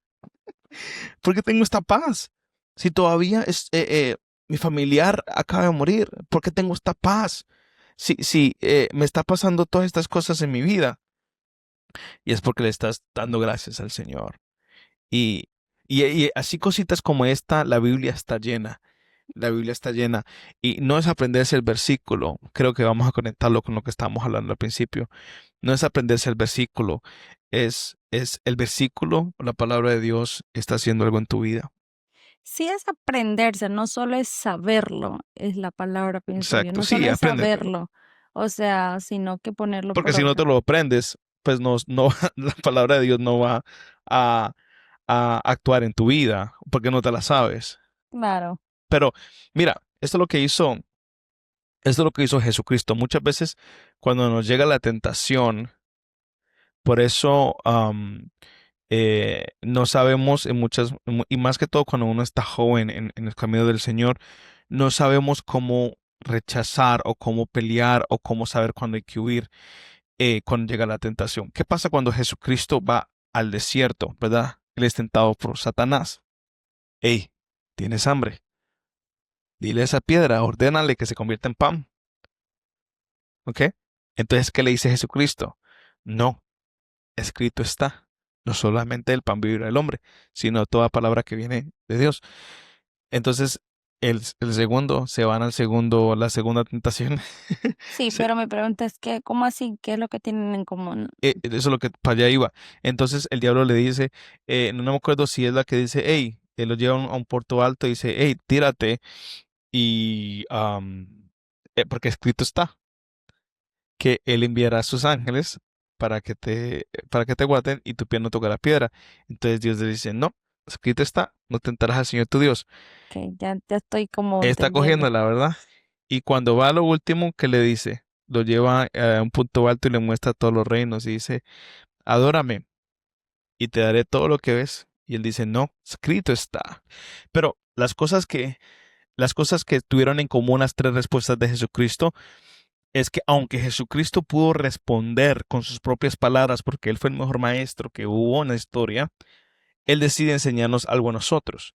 ¿Por qué tengo esta paz si todavía mi familiar acaba de morir? ¿Por qué tengo esta paz si me está pasando todas estas cosas en mi vida? y es porque le estás dando gracias al Señor. Y, y así cositas como esta, la Biblia está llena. La Biblia está llena. Y no es aprenderse el versículo. Creo que vamos a conectarlo con lo que estábamos hablando al principio. No es aprenderse el versículo. Es el versículo, la palabra de Dios está haciendo algo en tu vida. Sí es aprenderse, no solo es saberlo, es la palabra, pienso yo, Exacto. no solo Sí, es apréndetelo. saberlo, o sea, sino que ponerlo Porque por si no te obra. lo aprendes, pues no, la palabra de Dios no va a, a actuar en tu vida, porque no te la sabes. Claro. Pero mira, esto es lo que hizo Jesucristo. Muchas veces cuando nos llega la tentación, por eso no sabemos y más que todo cuando uno está joven en el camino del Señor, no sabemos cómo rechazar o cómo pelear o cómo saber cuándo hay que huir cuando llega la tentación. ¿Qué pasa cuando Jesucristo va al desierto, verdad? Él es tentado por Satanás. Hey, ¿tienes hambre? Dile a esa piedra, ordénale que se convierta en pan. ¿Ok? Entonces, ¿qué le dice Jesucristo? No, escrito está. No solamente el pan vivirá el hombre, sino toda palabra que viene de Dios. Entonces, el segundo, se van al segundo, la segunda tentación. Sí, Se- pero mi pregunta es que, ¿cómo así? ¿Qué es lo que tienen en común? Eso es lo que para allá iba. Entonces, el diablo le dice, no me acuerdo si es la que dice, hey, lo lleva a un puerto alto y dice, hey, tírate. Y, porque escrito está, que él enviará a sus ángeles para que te guarden y tu pie no toque la piedra. Entonces Dios le dice, no, escrito está, no tentarás al Señor tu Dios. Que ya estoy como Está entendiendo. cogiendo la verdad. Y cuando va a lo último, ¿qué le dice? Lo lleva a un punto alto y le muestra todos los reinos y dice, adórame y te daré todo lo que ves. Y él dice, no, escrito está. Pero las cosas que tuvieron en común las tres respuestas de Jesucristo es que aunque Jesucristo pudo responder con sus propias palabras, porque Él fue el mejor maestro que hubo en la historia, Él decide enseñarnos algo a nosotros.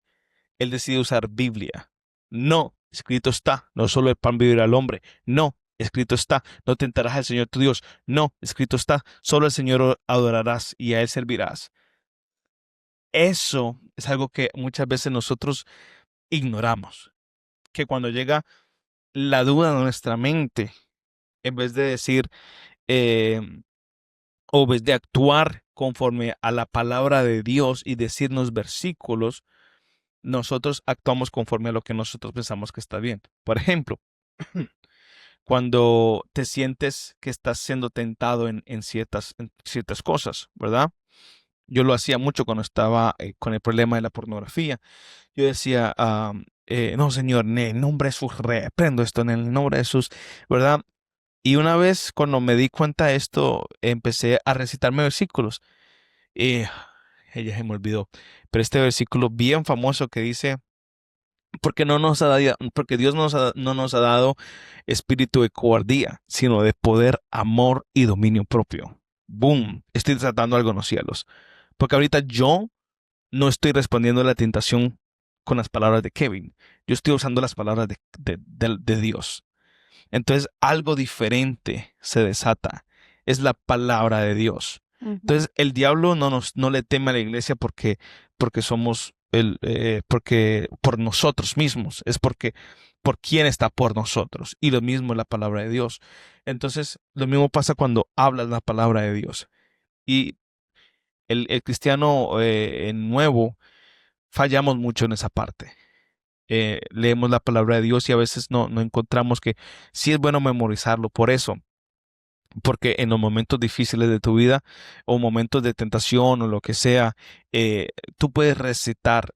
Él decide usar Biblia. No, escrito está, no solo el pan vivirá al hombre. No, escrito está, no tentarás al Señor tu Dios. No, escrito está, solo al Señor adorarás y a Él servirás. Eso es algo que muchas veces nosotros ignoramos. Que cuando llega la duda a nuestra mente, en vez de decir, eh, o en vez de actuar conforme a la palabra de Dios y decirnos versículos, nosotros actuamos conforme a lo que nosotros pensamos que está bien. Por ejemplo, cuando te sientes que estás siendo tentado en ciertas cosas, ¿verdad? Yo lo hacía mucho cuando estaba con el problema de la pornografía. Yo decía, no, Señor, en el nombre de Jesús, reprendo esto en el nombre de Jesús, ¿verdad? Y una vez cuando me di cuenta de esto, empecé a recitarme versículos. Y ella se me olvidó. Pero este versículo bien famoso que dice, porque Dios no nos ha dado espíritu de cobardía, sino de poder, amor y dominio propio. Boom, estoy tratando algo en los cielos. Porque ahorita yo no estoy respondiendo a la tentación con las palabras de Kevin. Yo estoy usando las palabras de Dios. Entonces algo diferente se desata. Es la palabra de Dios. Ujú, Entonces el diablo no le teme a la iglesia porque somos porque por nosotros mismos. Es porque por quién está por nosotros. Y lo mismo es la palabra de Dios. Entonces lo mismo pasa cuando hablas la palabra de Dios. Y el cristiano nuevo fallamos mucho en esa parte. Leemos la palabra de Dios y a veces no encontramos que sí es bueno memorizarlo. Por eso, porque en los momentos difíciles de tu vida o momentos de tentación o lo que sea, tú puedes recitar,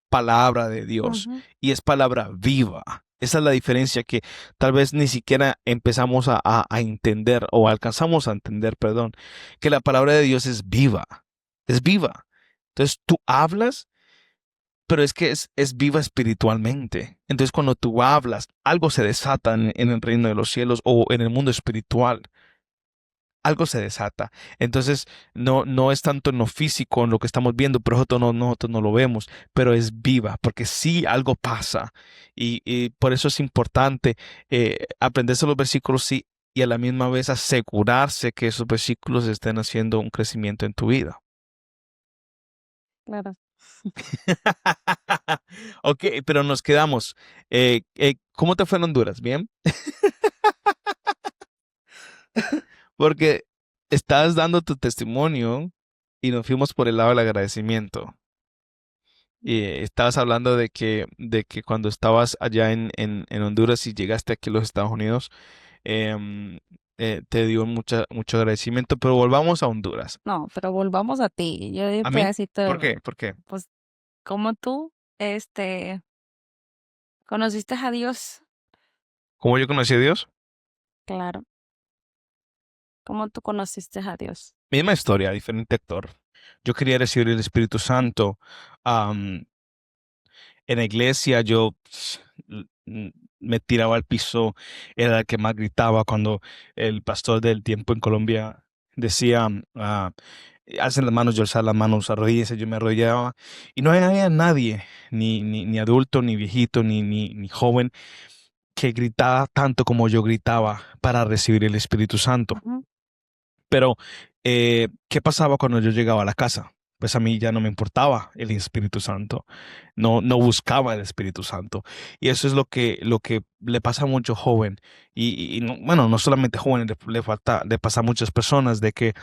palabra de Dios ujú. y es palabra viva. Esa es la diferencia que tal vez ni siquiera empezamos a entender o alcanzamos a entender, perdón, que la palabra de Dios es viva, es viva. Entonces tú hablas, pero es que es viva espiritualmente. Entonces cuando tú hablas, algo se desata en el reino de los cielos o en el mundo espiritual. Algo se desata. Entonces no es tanto en lo físico, en lo que estamos viendo, pero nosotros no lo vemos, pero es viva, porque sí algo pasa. Y por eso es importante aprenderse los versículos, sí, y a la misma vez asegurarse que esos versículos estén haciendo un crecimiento en tu vida. Claro. Ok, pero nos quedamos. ¿Cómo te fue en Honduras? ¿Bien? Porque estabas dando tu testimonio y nos fuimos por el lado del agradecimiento. Y estabas hablando de que cuando estabas allá en Honduras y llegaste aquí a los Estados Unidos, em, te dio mucho agradecimiento, pero volvamos a Honduras. No, pero volvamos a ti. Yo di un ¿A mí? ¿Por pedacito, qué? ¿Por qué? pues, como tú, conociste a Dios, ¿Cómo yo conocí a Dios? claro. ¿Cómo tú conociste a Dios? Misma historia, diferente actor. Yo quería recibir el Espíritu Santo. am, en la iglesia yo me tiraba al piso, era el que más gritaba cuando el pastor del tiempo en Colombia decía, alcen las manos, yo alzaba las manos, arrodíllese, yo me arrodillaba, y no había nadie, ni adulto, ni viejito, ni joven, que gritaba tanto como yo gritaba para recibir el Espíritu Santo. Ujú, Pero, ¿qué pasaba cuando yo llegaba a la casa? Pues a mí ya no me importaba el Espíritu Santo, no buscaba el Espíritu Santo. Y eso es lo que le pasa a mucho joven. Y bueno, no solamente jóvenes, le pasa a muchas personas de que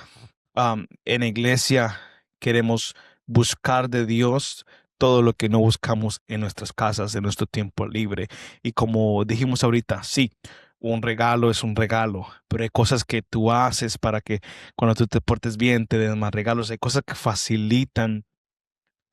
en la iglesia queremos buscar de Dios todo lo que no buscamos en nuestras casas, en nuestro tiempo libre. Y como dijimos ahorita, sí, un regalo es un regalo, pero hay cosas que tú haces para que cuando tú te portes bien te den más regalos. Hay cosas que facilitan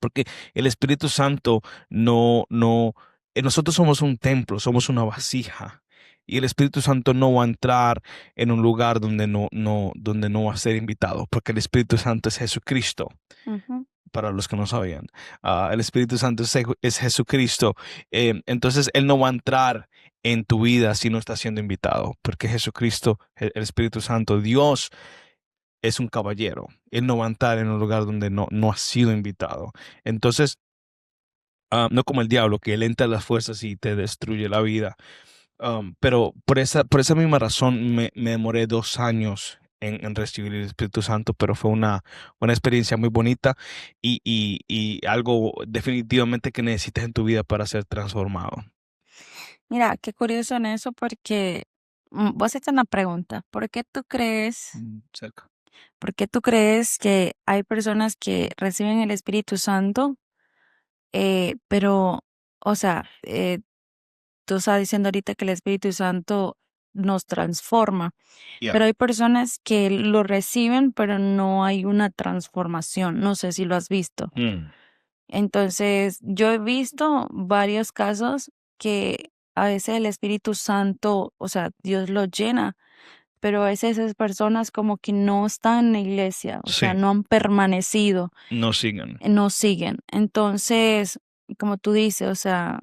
porque el Espíritu Santo nosotros somos un templo, somos una vasija. Y el Espíritu Santo no va a entrar en un lugar donde no va a ser invitado, porque el Espíritu Santo es Jesucristo, ujú. para los que no sabían. El Espíritu Santo es Jesucristo. Entonces, Él no va a entrar en tu vida si no está siendo invitado, porque Jesucristo, el Espíritu Santo, Dios es un caballero. Él no va a entrar en un lugar donde no ha sido invitado. Entonces, no como el diablo, que él entra a las fuerzas y te destruye la vida. Pero por esa misma razón me demoré 2 años en recibir el Espíritu Santo, pero fue una experiencia muy bonita y algo definitivamente que necesitas en tu vida para ser transformado. Mira, qué curioso en eso porque vos hiciste una pregunta. Cerca. ¿Por qué tú crees que hay personas que reciben el Espíritu Santo, pero, o sea, tú estás diciendo ahorita que el Espíritu Santo nos transforma, Yeah. pero hay personas que lo reciben, pero no hay una transformación. No sé si lo has visto. Mm, Entonces, yo he visto varios casos que a veces el Espíritu Santo, o sea, Dios lo llena, pero a veces esas personas como que no están en la iglesia, o sea, sí, no han permanecido, no sigan. no siguen. Entonces, como tú dices, o sea,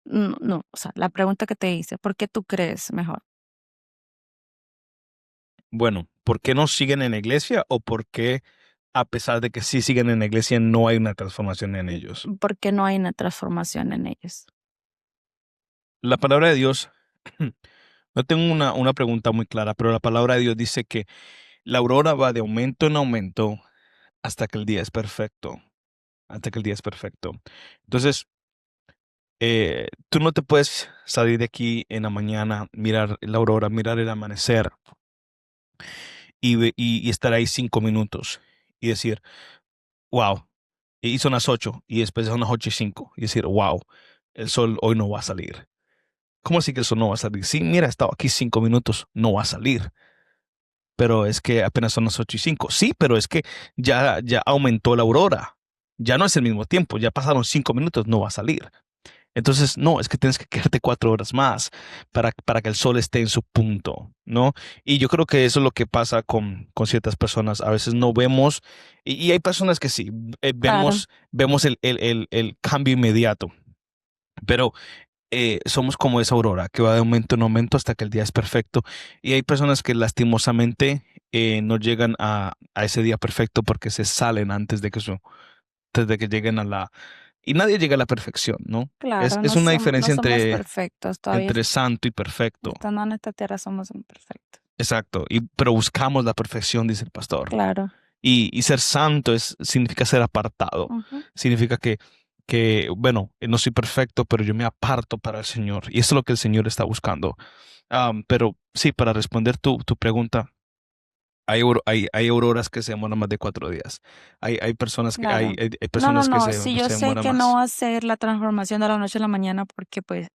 no, no, o sea, la pregunta que te hice, ¿por qué tú crees mejor? Bueno, ¿por qué no siguen en la iglesia o por qué, a pesar de que sí siguen en la iglesia, no hay una transformación en ellos? ¿Por qué no hay una transformación en ellos? La palabra de Dios, no tengo una pregunta muy clara, pero la palabra de Dios dice que la aurora va de aumento en aumento hasta que el día es perfecto, hasta que el día es perfecto. Entonces, tú no te puedes salir de aquí en la mañana, mirar la aurora, mirar el amanecer y estar ahí 5 minutos y decir, wow, y son las 8 y después son las 8:05 y decir, wow, el sol hoy no va a salir. ¿Cómo así que el sol no va a salir? Sí, mira, he estado aquí 5 minutos, no va a salir. Pero es que apenas son las 8:05. Sí, pero es que ya aumentó la aurora. Ya no es el mismo tiempo, ya pasaron 5 minutos, no va a salir. Entonces, no, es que tienes que quedarte 4 horas más para que el sol esté en su punto, ¿no? Y yo creo que eso es lo que pasa con ciertas personas. A veces no vemos, y hay personas que sí, Claro, vemos el cambio inmediato, pero somos como esa aurora que va de aumento en aumento hasta que el día es perfecto. Y hay personas que lastimosamente no llegan a ese día perfecto porque se salen antes de que lleguen a la... Y nadie llega a la perfección, ¿no? Es, claro, es una no diferencia somos entre, perfectos, todavía entre santo y perfecto. estando en esta tierra somos imperfectos. Exacto. Pero buscamos la perfección, dice el pastor. Claro. Y ser santo significa ser apartado. Ujú. Significa bueno, no soy perfecto, pero yo me aparto para el Señor. Y eso es lo que el Señor está buscando. Pero sí, para responder tu pregunta, hay auroras que se demoran más de 4 días. Hay personas Claro. hay No, no, personas que no. Sí, yo se sé demoran que no más. va a ser la transformación de la noche a la mañana porque pues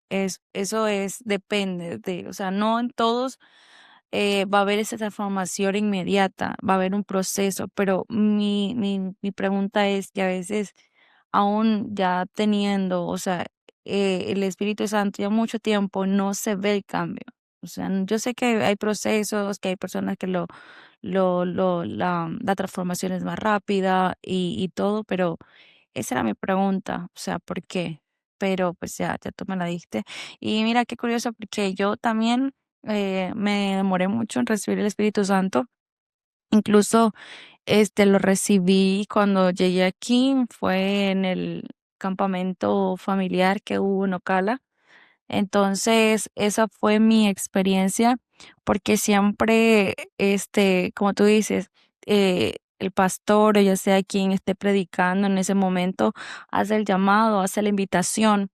depende de, o sea, no en todos va a haber esa transformación inmediata, va a haber un proceso, pero mi pregunta es que a veces aún ya teniendo, o sea, el Espíritu Santo ya mucho tiempo no se ve el cambio. O sea, yo sé que hay procesos, que hay personas que la transformación es más rápida y todo, pero esa era mi pregunta, o sea, ¿por qué? Pero pues ya tú me la diste. Y mira qué curioso, porque yo también me demoré mucho en recibir el Espíritu Santo. Incluso lo recibí cuando llegué aquí, fue en el campamento familiar que hubo en Ocala. Entonces, esa fue mi experiencia, porque siempre, como tú dices, el pastor, o ya sea quien esté predicando en ese momento, hace el llamado, hace la invitación,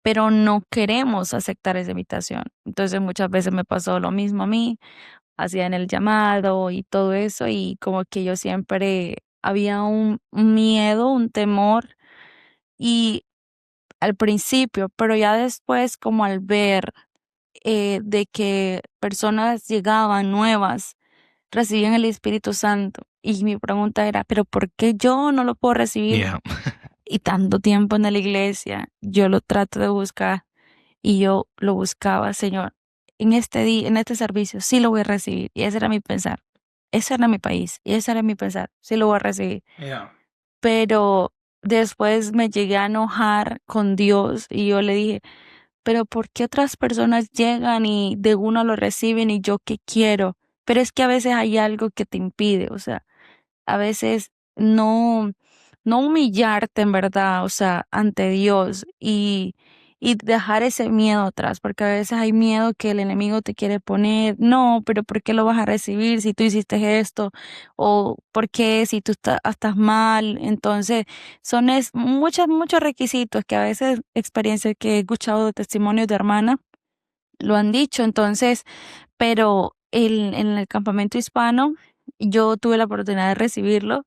pero no queremos aceptar esa invitación. Entonces, muchas veces me pasó lo mismo a mí, hacían el llamado y todo eso, y como que yo siempre había un miedo, un temor, y al principio, pero ya después, como al ver de que personas llegaban nuevas, recibían el Espíritu Santo. Y mi pregunta era, ¿pero por qué yo no lo puedo recibir? Yeah. Y tanto tiempo en la iglesia, yo lo trato de buscar y yo lo buscaba, Señor, en este día, en este servicio, sí lo voy a recibir. Y ese era mi pensar. Ese era mi país y ese era mi pensar, sí lo voy a recibir. Yeah. Pero después me llegué a enojar con Dios y yo le dije, pero ¿por qué otras personas llegan y de uno lo reciben y yo qué quiero? Pero es que a veces hay algo que te impide, o sea, a veces no, no humillarte en verdad, o sea, ante Dios y dejar ese miedo atrás, porque a veces hay miedo que el enemigo te quiere poner, no, pero ¿por qué lo vas a recibir si tú hiciste esto? O ¿por qué si tú estás mal? Entonces, muchos requisitos que a veces experiencias que he escuchado de testimonios de hermanas lo han dicho, entonces, pero en el campamento hispano yo tuve la oportunidad de recibirlo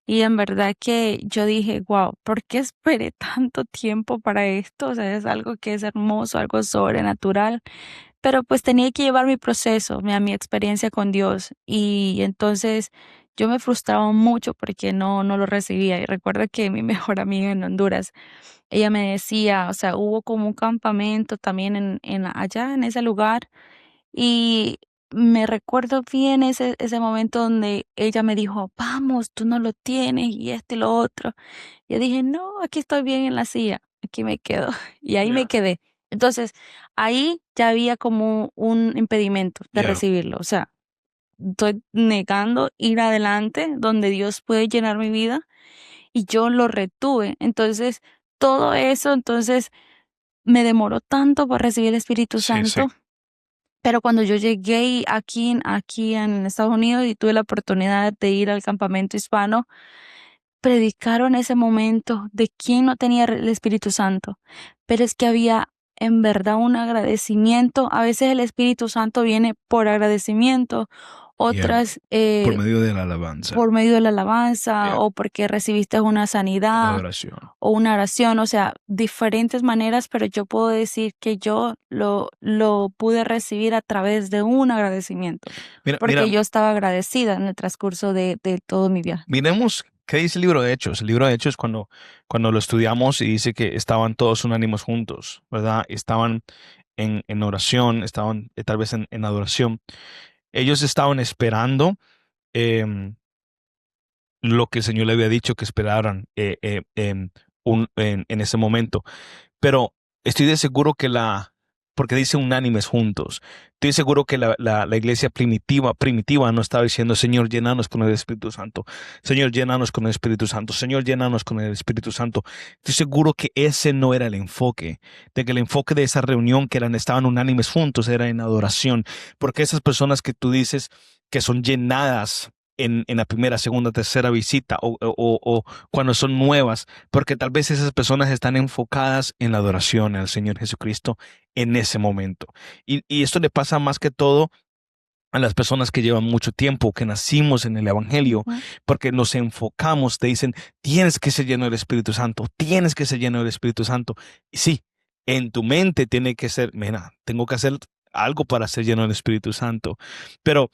y en verdad que yo dije, wow, ¿por qué esperé tanto tiempo para esto? O sea, es algo que es hermoso, algo sobrenatural, pero pues tenía que llevar mi proceso, mi experiencia con Dios y entonces yo me frustraba mucho porque no lo recibía y recuerdo que mi mejor amiga en Honduras, ella me decía, o sea, hubo como un campamento también allá en ese lugar y me recuerdo bien ese momento donde ella me dijo, vamos, tú no lo tienes y esto y lo otro. Yo dije, no, aquí estoy bien en la silla, aquí me quedo. Y ahí me Yeah. quedé. Entonces, ahí ya había como un impedimento de Yeah. recibirlo. O sea, estoy negando ir adelante donde Dios puede llenar mi vida y yo lo retuve. Entonces, todo eso, entonces, me demoró tanto para recibir el Espíritu Sí, sí. Santo, pero cuando yo llegué aquí en Estados Unidos y tuve la oportunidad de ir al campamento hispano, predicaron ese momento de quién no tenía el Espíritu Santo, pero es que había en verdad un agradecimiento. A veces el Espíritu Santo viene por agradecimiento, Yeah. otras Por medio de la alabanza, por medio de la alabanza yeah, o porque recibiste una o la sanidad adoración. o una oración, o sea, diferentes maneras, pero yo puedo decir que yo lo pude recibir a través de un agradecimiento, Mira, mira, porque yo estaba agradecida en el transcurso de todo mi viaje. miremos qué dice el libro de Hechos. El libro de Hechos, cuando lo estudiamos y dice que estaban todos unánimes juntos, ¿verdad? Estaban en oración, estaban tal vez en adoración. Ellos estaban esperando em, lo que el Señor le había dicho que esperaran en ese momento. Pero estoy de seguro que porque dice unánimes juntos. Estoy seguro que la iglesia primitiva no estaba diciendo, Señor, llénanos con el Espíritu Santo. Señor, llénanos con el Espíritu Santo. Señor, llénanos con el Espíritu Santo. Estoy seguro que ese no era el enfoque, de que el enfoque de esa reunión que estaban unánimes juntos era en adoración, porque esas personas que tú dices que son llenadas en la primera, segunda, tercera visita o cuando son nuevas, porque tal vez esas personas están enfocadas en la adoración al Señor Jesucristo en ese momento. Y esto le pasa más que todo a las personas que llevan mucho tiempo, que nacimos en el Evangelio, Ujú. porque nos enfocamos, te dicen, tienes que ser lleno del Espíritu Santo, tienes que ser lleno del Espíritu Santo. Y sí, en tu mente tiene que ser, mira, tengo que hacer algo para ser lleno del Espíritu Santo. Pero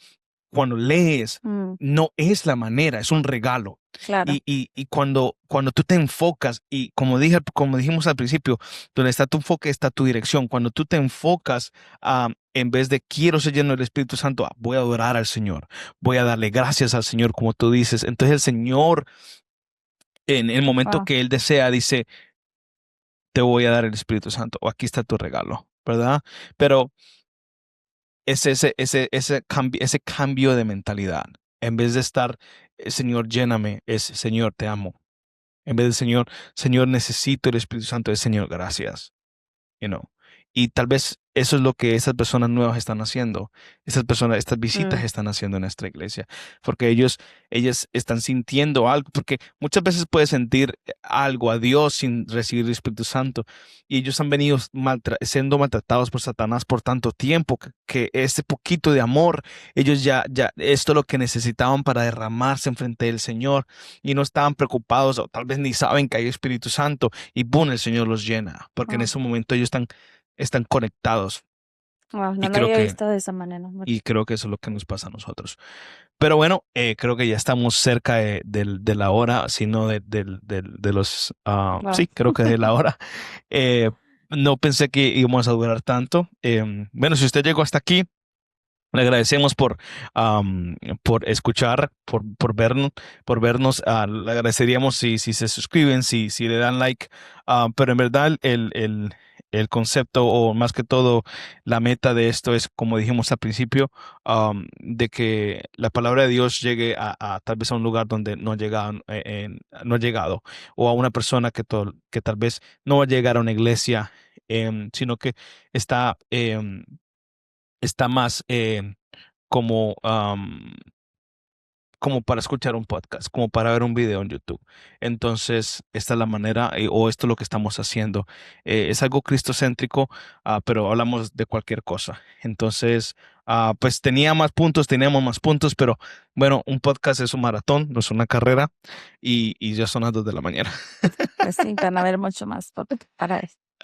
cuando lees, Mm, no es la manera, es un regalo. claro. Y cuando tú te enfocas, y como dijimos al principio, donde está tu enfoque, está tu dirección. Cuando tú te enfocas, en vez de quiero ser lleno del Espíritu Santo, voy a adorar al Señor, voy a darle gracias al Señor, como tú dices. Entonces el Señor, en el momento Wow. que Él desea, dice, te voy a dar el Espíritu Santo, o aquí está tu regalo, ¿verdad? Pero es ese cambio de mentalidad. En vez de estar, Señor, lléname, es Señor, te amo. En vez de Señor, Señor, necesito el Espíritu Santo, es Señor, gracias. You know. Y tal vez eso es lo que esas personas nuevas están haciendo. Esas personas, estas visitas Mm, están haciendo en nuestra iglesia, porque ellas están sintiendo algo, porque muchas veces puedes sentir algo a Dios sin recibir el Espíritu Santo. Y ellos han venido siendo maltratados por Satanás por tanto tiempo que ese poquito de amor, ellos esto es lo que necesitaban para derramarse en frente del Señor y no estaban preocupados o tal vez ni saben que hay Espíritu Santo y ¡boom! El Señor los llena, porque en wow. ese momento ellos están conectados Wow, no y lo creo había que, visto de esa manera. y creo que eso es lo que nos pasa a nosotros. Pero bueno, creo que ya estamos cerca de la hora, sino de los, Wow. sí, creo que de la hora. Eh, no pensé que íbamos a durar tanto. Bueno, si usted llegó hasta aquí, le agradecemos por escuchar, por vernos. Le agradeceríamos si se suscriben, si le dan like. Pero en verdad, el concepto, o más que todo, la meta de esto es, como dijimos al principio, de que la palabra de Dios llegue a tal vez a un lugar donde no ha llegado, o a una persona que tal vez no va a llegar a una iglesia, sino que está. Está más como, como para escuchar un podcast, como para ver un video en YouTube. Entonces, esta es la manera, o esto es lo que estamos haciendo. Es algo cristocéntrico, pero hablamos de cualquier cosa. Entonces, pues teníamos más puntos, pero bueno, un podcast es un maratón, no es una carrera, y ya son las 2 de la mañana. Pues sí, van a haber mucho más para eso.